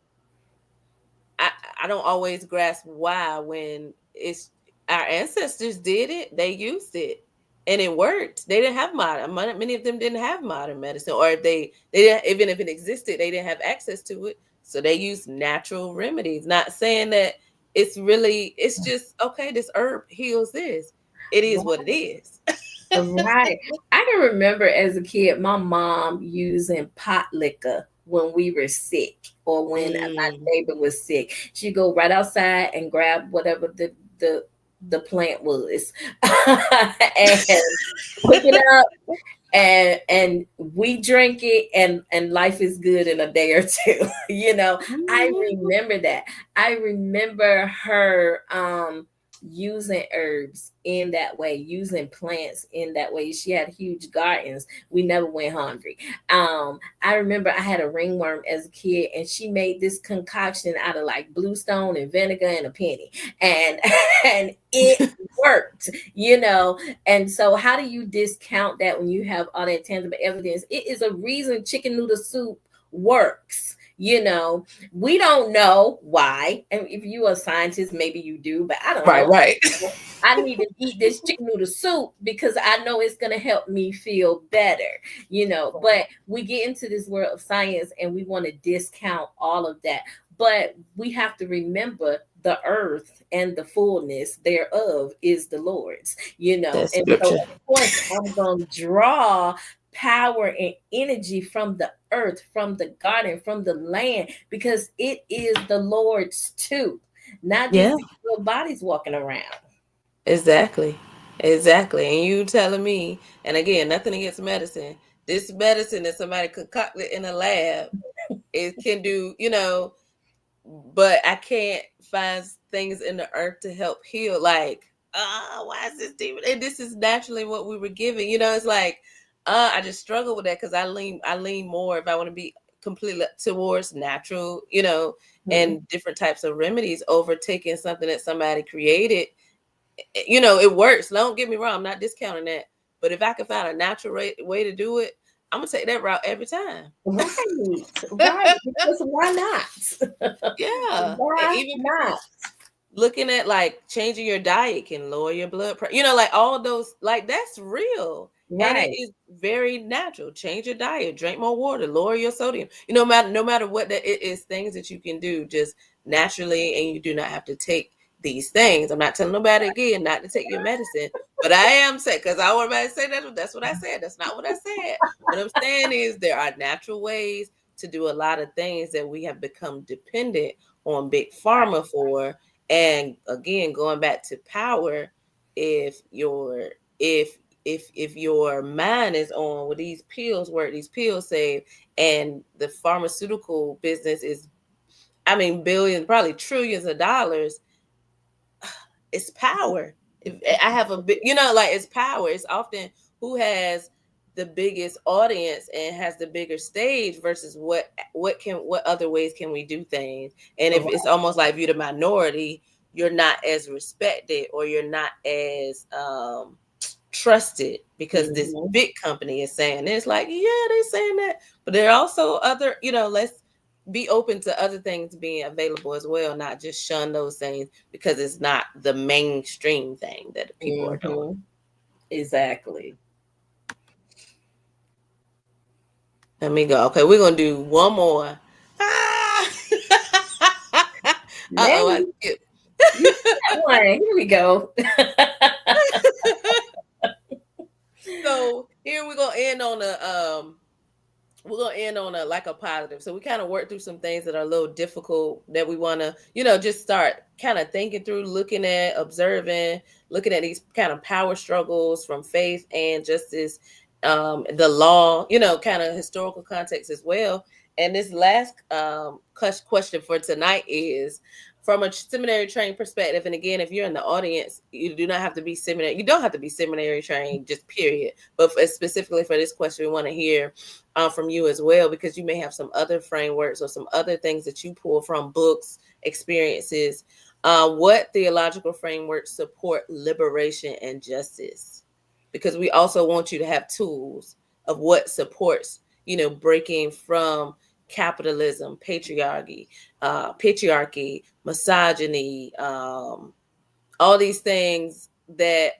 I, I don't always grasp why, when it's our ancestors did it, they used it and it worked. They didn't have many of them didn't have modern medicine, or if they didn't, even if it existed, they didn't have access to it. So they used natural remedies. Not saying that it's just okay, this herb heals this. It is what it is. Right. I can remember as a kid, my mom using pot liquor when we were sick or when my Mm. neighbor was sick. She'd go right outside and grab whatever the plant was and cook it up and we drink it, and life is good in a day or two. I Mhm. remember that. I remember her using herbs in that way, using plants in that way. She had huge gardens. We never went hungry. I remember I had a ringworm as a kid, and she made this concoction out of like bluestone and vinegar and a penny, and and it worked. And so, how do you discount that when you have all that tangible evidence? It is a reason chicken noodle soup works. We don't know why. And if you are a scientist, maybe you do, but I don't Right, know. right. I need to eat this chicken noodle soup because I know it's going to help me feel better. But we get into this world of science and we want to discount all of that. But we have to remember the earth and the fullness thereof is the Lord's. That's And so, scripture. of course, I'm going to draw power and energy from the earth, from the garden, from the land, because it is the Lord's too, not just Yeah, these little bodies walking around. exactly. Exactly. And you telling me, and again, nothing against medicine. This medicine that somebody concocted in a lab, it can do, but I can't find things in the earth to help heal. Like, why is this demon? And this is naturally what we were given. It's like, I just struggle with that because I lean more if I want to be completely towards natural, Mhm. and different types of remedies over taking something that somebody created. It works. Don't get me wrong. I'm not discounting that. But if I can find a natural way to do it, I'm gonna take that route every time. Right, right. Because why not? Yeah. And Why even people not? looking at like changing your diet can lower your blood pressure. Like all those, like that's real. And it Right. is very natural. Change your diet, drink more water, lower your sodium. No matter what that it is, things that you can do just naturally, and you do not have to take these things. I'm not telling nobody again not to take your medicine, but I am saying, because I want everybody to say that's what I said. That's not what I said. What I'm saying is there are natural ways to do a lot of things that we have become dependent on big pharma for. And again, going back to power, if your if your mind is on, well, these pills work, these pills save, and the pharmaceutical business is, I mean, billions, probably trillions of dollars, it's power. If I have a big, like it's power. It's often who has the biggest audience and has the bigger stage versus what other ways can we do things. And if it's almost like if you're the minority, you're not as respected, or you're not as trusted because this Mhm. big company is saying it. It's like, yeah, they're saying that, but there are also other, let's be open to other things being available as well, not just shun those things because it's not the mainstream thing that people are doing. Mhm. Exactly. Let me go. Okay, we're gonna do one more. Ah! Now Uh-oh, I you, skipped. you got one. Here we go. So here we're gonna end on a like a positive. So we kind of work through some things that are a little difficult that we want to, just start kind of thinking through, looking at, observing, looking at these kind of power struggles from faith and justice, the law, kind of historical context as well. And this last question for tonight is from a seminary trained perspective. And again, if you're in the audience, you do not have to be seminary. You don't have to be seminary trained, just period. But specifically for this question, we want to hear from you as well, because you may have some other frameworks or some other things that you pull from books, experiences. What theological frameworks support liberation and justice? Because we also want you to have tools of what supports, breaking from capitalism, patriarchy, misogyny, all these things that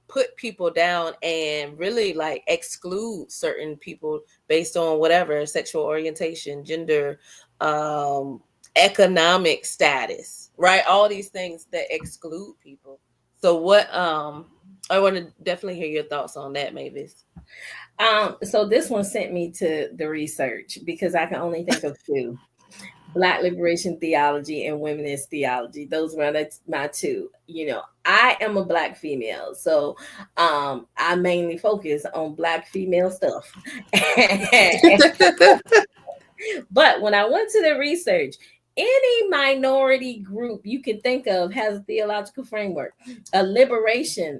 put people down and really like exclude certain people based on whatever sexual orientation, gender, um economic status, right? All these things that exclude people. So what I want to definitely hear your thoughts on that, Mavis. So this one sent me to the research because I can only think of two. Black liberation theology and womenist theology. Those were my two. I am a Black female, so I mainly focus on Black female stuff. But when I went to the research, any minority group you can think of has a theological framework, a liberation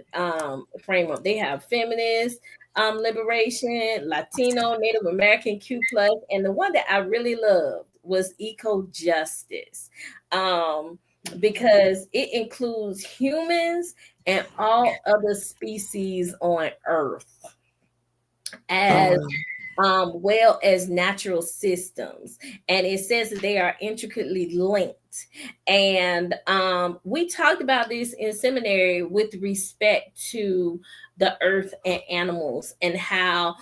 framework. They have feminist liberation, Latino, Native American, Q plus, and the one that I really loved was eco justice, because it includes humans and all other species on Earth as well as natural systems. And it says that they are intricately linked. And we talked about this in seminary with respect to the earth and animals, and how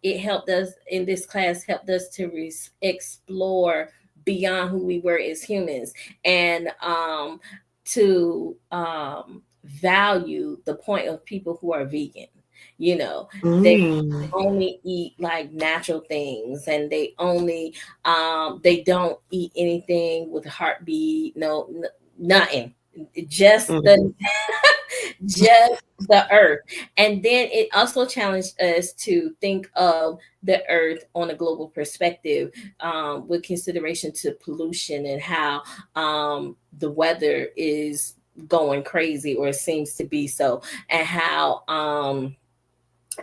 it helped us in this class, helped us to explore beyond who we were as humans, and to value the point of people who are vegan. They only eat like natural things, and they don't eat anything with a heartbeat, nothing, just the just the earth. And then it also challenged us to think of the earth on a global perspective, with consideration to pollution and how the weather is going crazy, or seems to be so, and how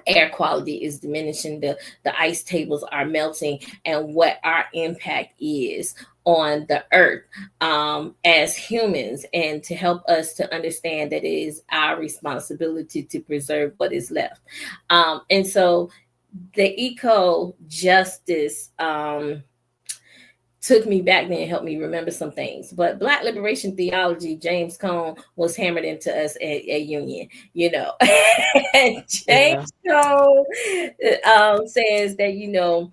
air quality is diminishing, the ice tables are melting, and what our impact is on the earth as humans, and to help us to understand that it is our responsibility to preserve what is left. And so the eco justice took me back then and helped me remember some things. But Black liberation theology, James Cone, was hammered into us at Union, and James Cone says that,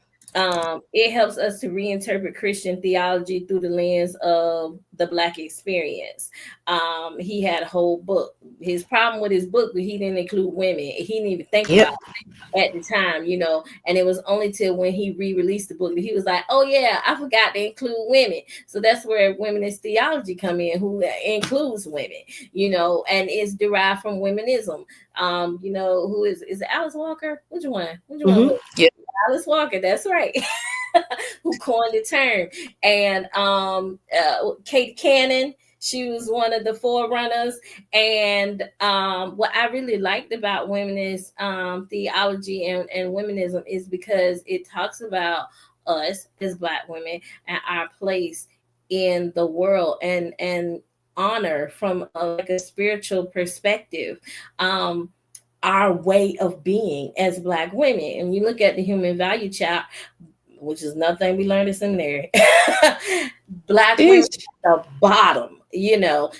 it helps us to reinterpret Christian theology through the lens of the Black experience. He had a whole book. His problem with his book, he didn't include women. He didn't even think about at the time, and it was only till when he re-released the book that he was like, oh yeah, I forgot to include women. So that's where womenist theology come in, who includes women, and is derived from womenism. Who is it Alice Walker? Which one? Yeah. Alice Walker, that's right. Who coined the term. And Kate Cannon, she was one of the forerunners. And what I really liked about womenist theology and womenism is because it talks about us as Black women and our place in the world, and honor from like a spiritual perspective, our way of being as Black women. And you look at the human value chart, which is nothing we learned in seminary. Black women at the bottom,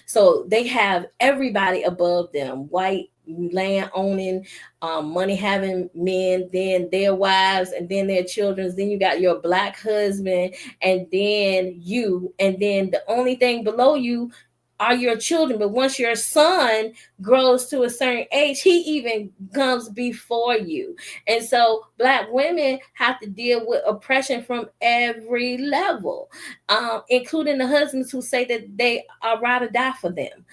so they have everybody above them, white land owning, money having men, then their wives, and then their children. Then you got your Black husband, and then you, and then the only thing below you are your children. But once your son grows to a certain age, he even comes before you. And so Black women have to deal with oppression from every level, including the husbands who say that they are ride or die for them,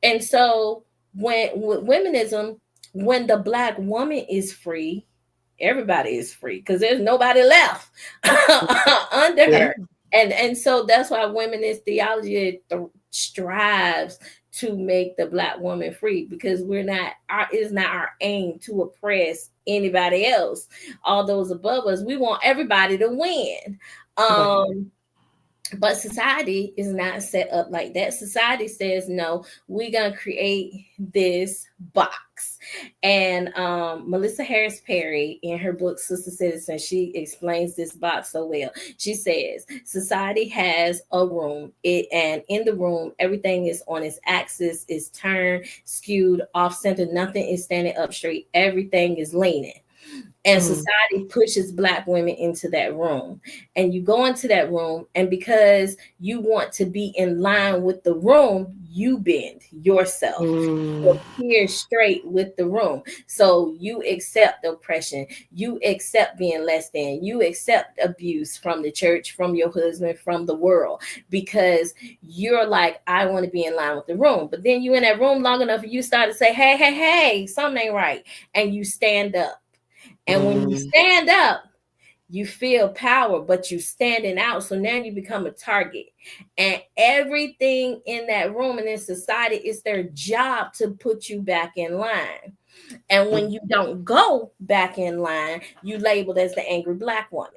And so with womenism, when the Black woman is free, everybody is free, because there's nobody left under her. And so that's why womenist theology strives to make the Black woman free, because it is not our aim to oppress anybody else, all those above us. We want everybody to win. But society is not set up like that. Society says, no, we're going to create this box. And Melissa Harris Perry, in her book Sister Citizen, she explains this box so well. She says society has a room, and in the room everything is on its axis, is turned, skewed, off center. Nothing is standing up straight. Everything is leaning. And Mm. society pushes Black women into that room, and you go into that room, and because you want to be in line with the room, you bend yourself to Mm. appear straight with the room. So you accept oppression, you accept being less than, you accept abuse from the church, from your husband, from the world, because you're like, I want to be in line with the room. But then you in that room long enough, you start to say, hey, hey, hey, something ain't right, and you stand up. And when you Mm. stand up, you feel power, but you standing out. So now you become a target. And everything in that room and in society, it's their job to put you back in line. And when Mm. you don't go back in line, you labeled as the angry Black woman.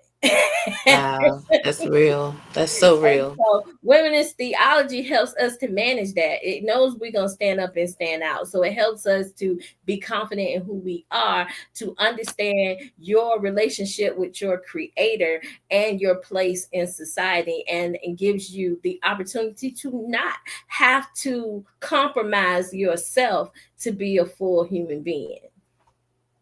Wow, that's real. That's so And real. so womenist theology helps us to manage that. It knows we're going to stand up and stand out. So it helps us to be confident in who we are, to understand your relationship with your creator and your place in society, and gives you the opportunity to not have to compromise yourself to be a full human being.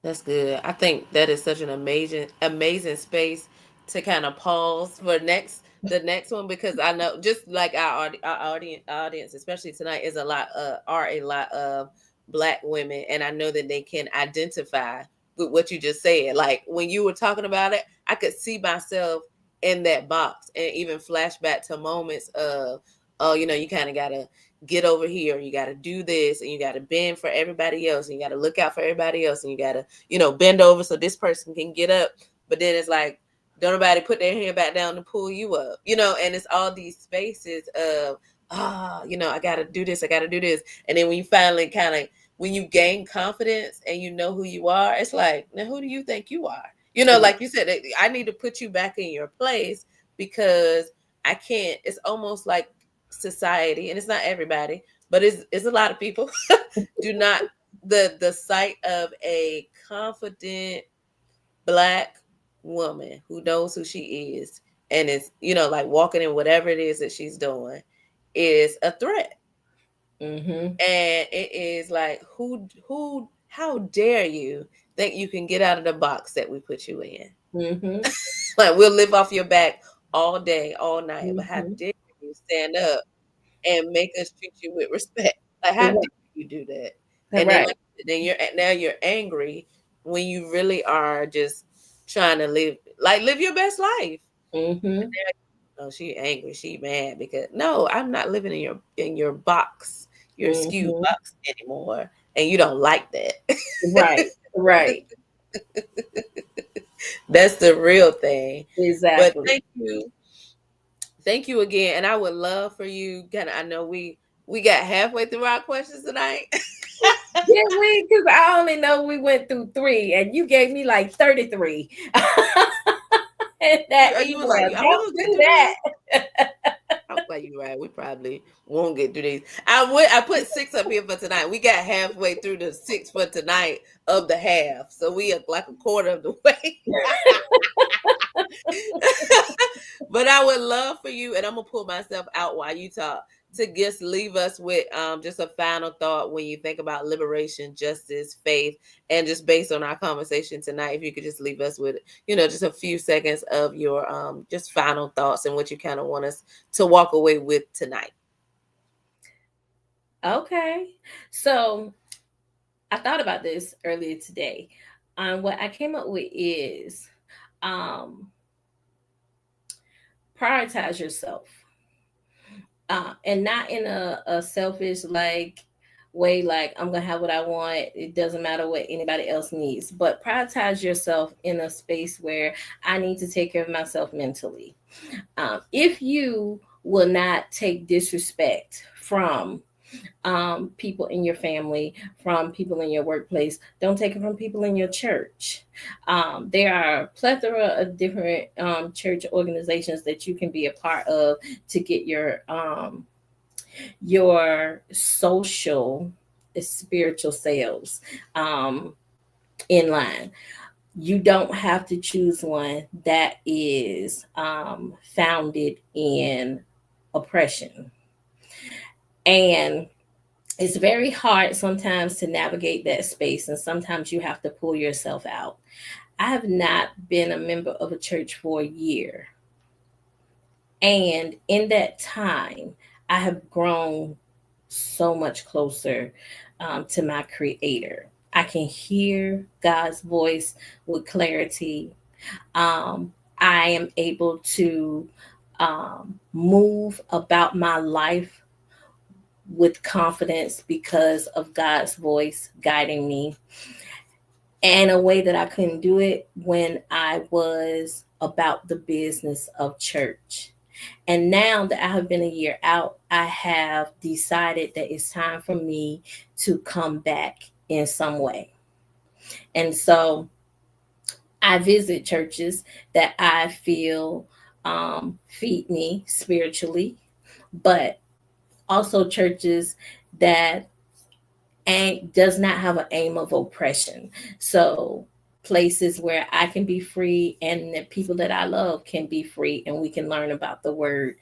That's good. I think that is such an amazing space to kind of pause for the next one, because I know just like our audience, especially tonight, is a lot are a lot of Black women, and I know that they can identify with what you just said. Like when you were talking about it, I could see myself in that box, and even flashback to moments of, oh, you kind of gotta get over here, you got to do this, and you got to bend for everybody else, and you got to look out for everybody else, and you got to bend over so this person can get up. But then it's like, don't nobody put their hand back down to pull you up, and it's all these spaces of, I gotta do this, I gotta do this. And then when you finally kind of, when you gain confidence and you know who you are, it's like, now who do you think you are? Right. Like you said, I need to put you back in your place, because I can't. It's almost like society, and it's not everybody, but it's a lot of people do not, the sight of a confident Black woman who knows who she is, and is, like walking in whatever it is that she's doing, is a threat. Mm-hmm. And it is like, who how dare you think you can get out of the box that we put you in? Mm-hmm. Like, we'll live off your back all day, all night, but how Mm-hmm. dare you stand up and make us treat you with respect? Like, how dare you do that? And then, Right. like, then now you're angry when you really are just trying to live your best life. Mm-hmm. Oh, she angry, she mad because, no, I'm not living in your box, your skewed Mm-hmm. box anymore, and you don't like that. Right. Right. That's the real thing. But Exactly. thank you again, and I would love for you. Kind of, I know we got halfway through our questions tonight. Did we? Because I only know we went through three, and you gave me like 33 in that You were like, email. "Are we Don't gonna get do through this?" that. I was like, "You're right. We probably won't get through these." I put six up here for tonight. We got halfway through the six for tonight of the half, so we are like a quarter of the way. But I would love for you, and I'm gonna pull myself out while you talk, to just leave us with just a final thought when you think about liberation, justice, faith, and just based on our conversation tonight, if you could just leave us with, just a few seconds of your just final thoughts and what you kind of want us to walk away with tonight. Okay. So I thought about this earlier today. What I came up with is um, prioritize yourself. And not in a selfish way, like I'm gonna have what I want, it doesn't matter what anybody else needs, but prioritize yourself in a space where I need to take care of myself mentally. If you will not take disrespect from people in your family, from people in your workplace, don't take it from people in your church. There are a plethora of different church organizations that you can be a part of to get your social spiritual selves um, in line. You don't have to choose one that is founded in oppression. And it's very hard sometimes to navigate that space, and sometimes you have to pull yourself out. I have not been a member of a church for a year. And in that time, I have grown so much closer to my Creator. I can hear God's voice with clarity. I am able to move about my life with confidence because of God's voice guiding me in a way that I couldn't do it when I was about the business of church. And now that I have been a year out, I have decided that it's time for me to come back in some way. And so I visit churches that I feel feed me spiritually, but also churches that does not have an aim of oppression. So places where I can be free and the people that I love can be free and we can learn about the word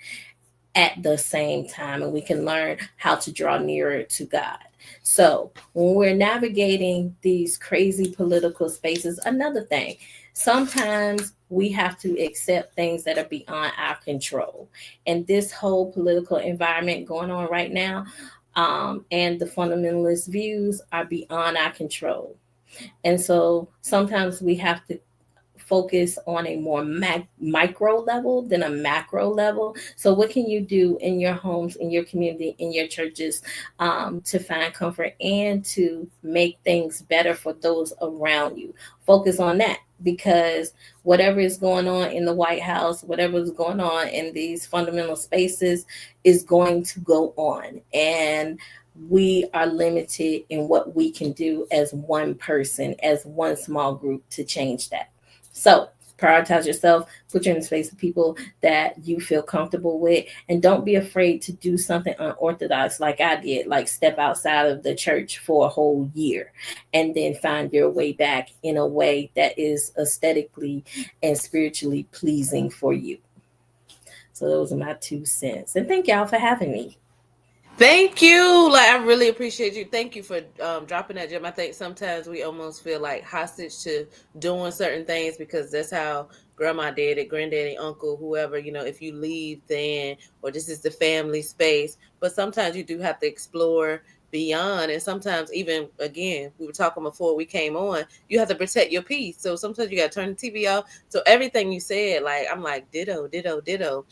at the same time and we can learn how to draw nearer to God. So when we're navigating these crazy political spaces, another thing, sometimes we have to accept things that are beyond our control. And this whole political environment going on right now, and the fundamentalist views are beyond our control. And so sometimes we have to focus on a more micro level than a macro level. So, what can you do in your homes, in your community, in your churches to find comfort and to make things better for those around you? Focus on that because whatever is going on in the White House, whatever is going on in these fundamental spaces is going to go on. And we are limited in what we can do as one person, as one small group to change that. So prioritize yourself, put you in the space of people that you feel comfortable with, and don't be afraid to do something unorthodox like I did, like step outside of the church for a whole year and then find your way back in a way that is aesthetically and spiritually pleasing for you. So those are my 2 cents. And thank y'all for having me. Thank you. Like I really appreciate you. Thank you for dropping that gem. I think sometimes we almost feel like hostage to doing certain things because that's how grandma did it, granddaddy, uncle, whoever, if you leave then or this is the family space. But sometimes you do have to explore beyond, and sometimes even again, we were talking before we came on, you have to protect your peace. So sometimes you gotta turn the TV off. So everything you said, like I'm like ditto, ditto, ditto.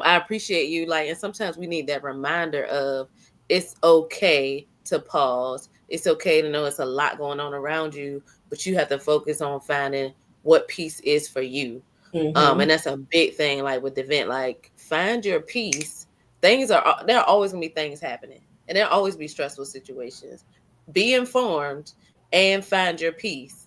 I appreciate you. Like, and sometimes we need that reminder of it's okay to pause. It's okay to know it's a lot going on around you, but you have to focus on finding what peace is for you. Mm-hmm. And that's a big thing. Like with the event, like find your peace. There are always gonna be things happening, and there'll always be stressful situations. Be informed and find your peace,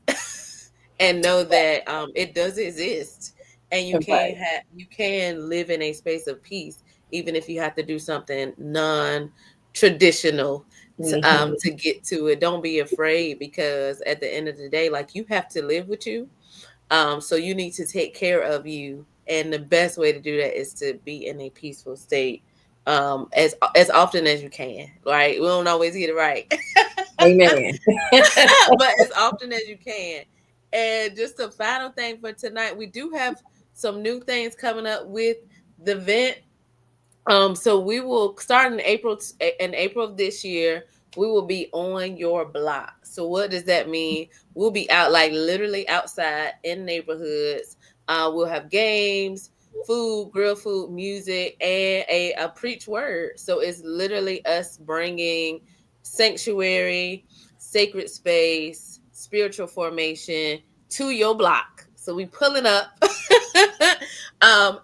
and know that it does exist, and Right. you can live in a space of peace even if you have to do something non-traditional Mm-hmm. to get to it. Don't be afraid, because at the end of the day, like, you have to live with you, so you need to take care of you, and the best way to do that is to be in a peaceful state as often as you can. Right, we don't always get it right. Amen. But as often as you can. And just a final thing for tonight, we do have some new things coming up with the event. So we will start in April of this year. We will be on your block. So what does that mean? We'll be out, like literally outside in neighborhoods. We'll have games, food, grill food, music, and a preach word. So it's literally us bringing sanctuary, sacred space, spiritual formation to your block. So we pulling up.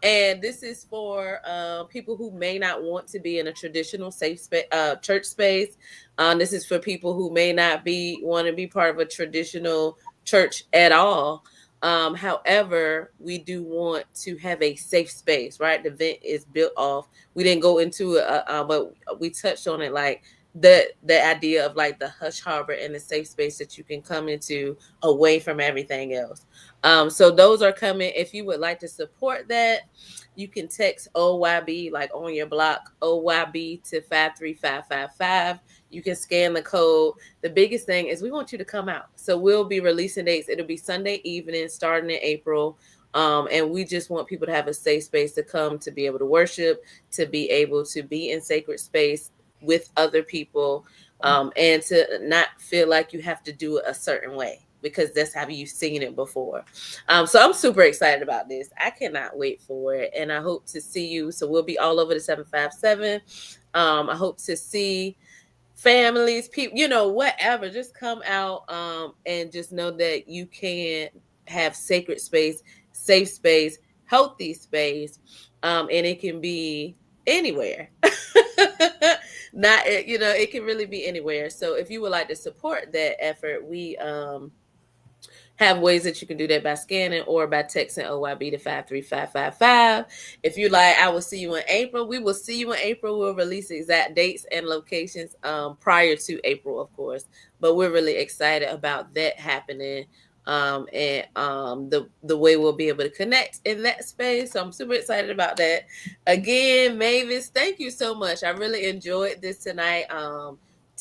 And this is for people who may not want to be in a traditional church space. This is for people who may not be want to be part of a traditional church at all. However, we do want to have a safe space, right? The event is built off. We didn't go into it, but we touched on it, like the idea of like the hush harbor and the safe space that you can come into away from everything else. So those are coming. If you would like to support that, you can text OYB, like on your block, OYB to 53555. You can scan the code. The biggest thing is we want you to come out. So we'll be releasing dates. It'll be Sunday evening starting in April. And we just want people to have a safe space to come, to be able to worship, to be able to be in sacred space with other people, and to not feel like you have to do it a certain way because that's how you've seen it before. So I'm super excited about this. I cannot wait for it, and I hope to see you. So we'll be all over the 757. I hope to see families, people, whatever. Just come out, and just know that you can have sacred space, safe space, healthy space, and it can be anywhere. Not, it can really be anywhere. So if you would like to support that effort, we have ways that you can do that by scanning or by texting OYB to 53555. If you like, I will see you in April. We will see you in April. We'll release exact dates and locations prior to April, of course. But we're really excited about that happening. And the way we'll be able to connect in that space. So I'm super excited about that. Again, Mavis, thank you so much. I really enjoyed this tonight.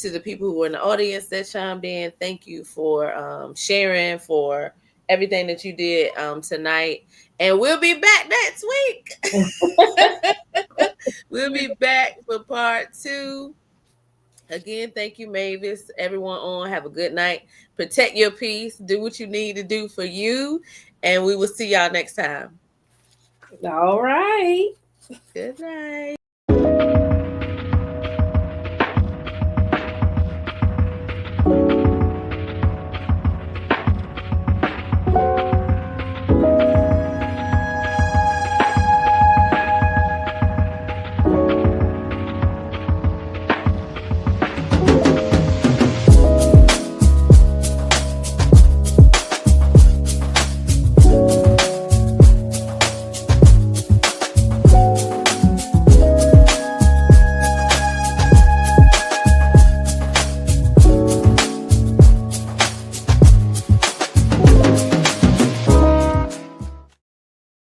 To the people who were in the audience that chimed in, thank you for sharing, for everything that you did tonight. And we'll be back next week. We'll be back for part 2. Again, thank you, Mavis. Everyone on, have a good night. Protect your peace. Do what you need to do for you. And we will see y'all next time. All right. Good night.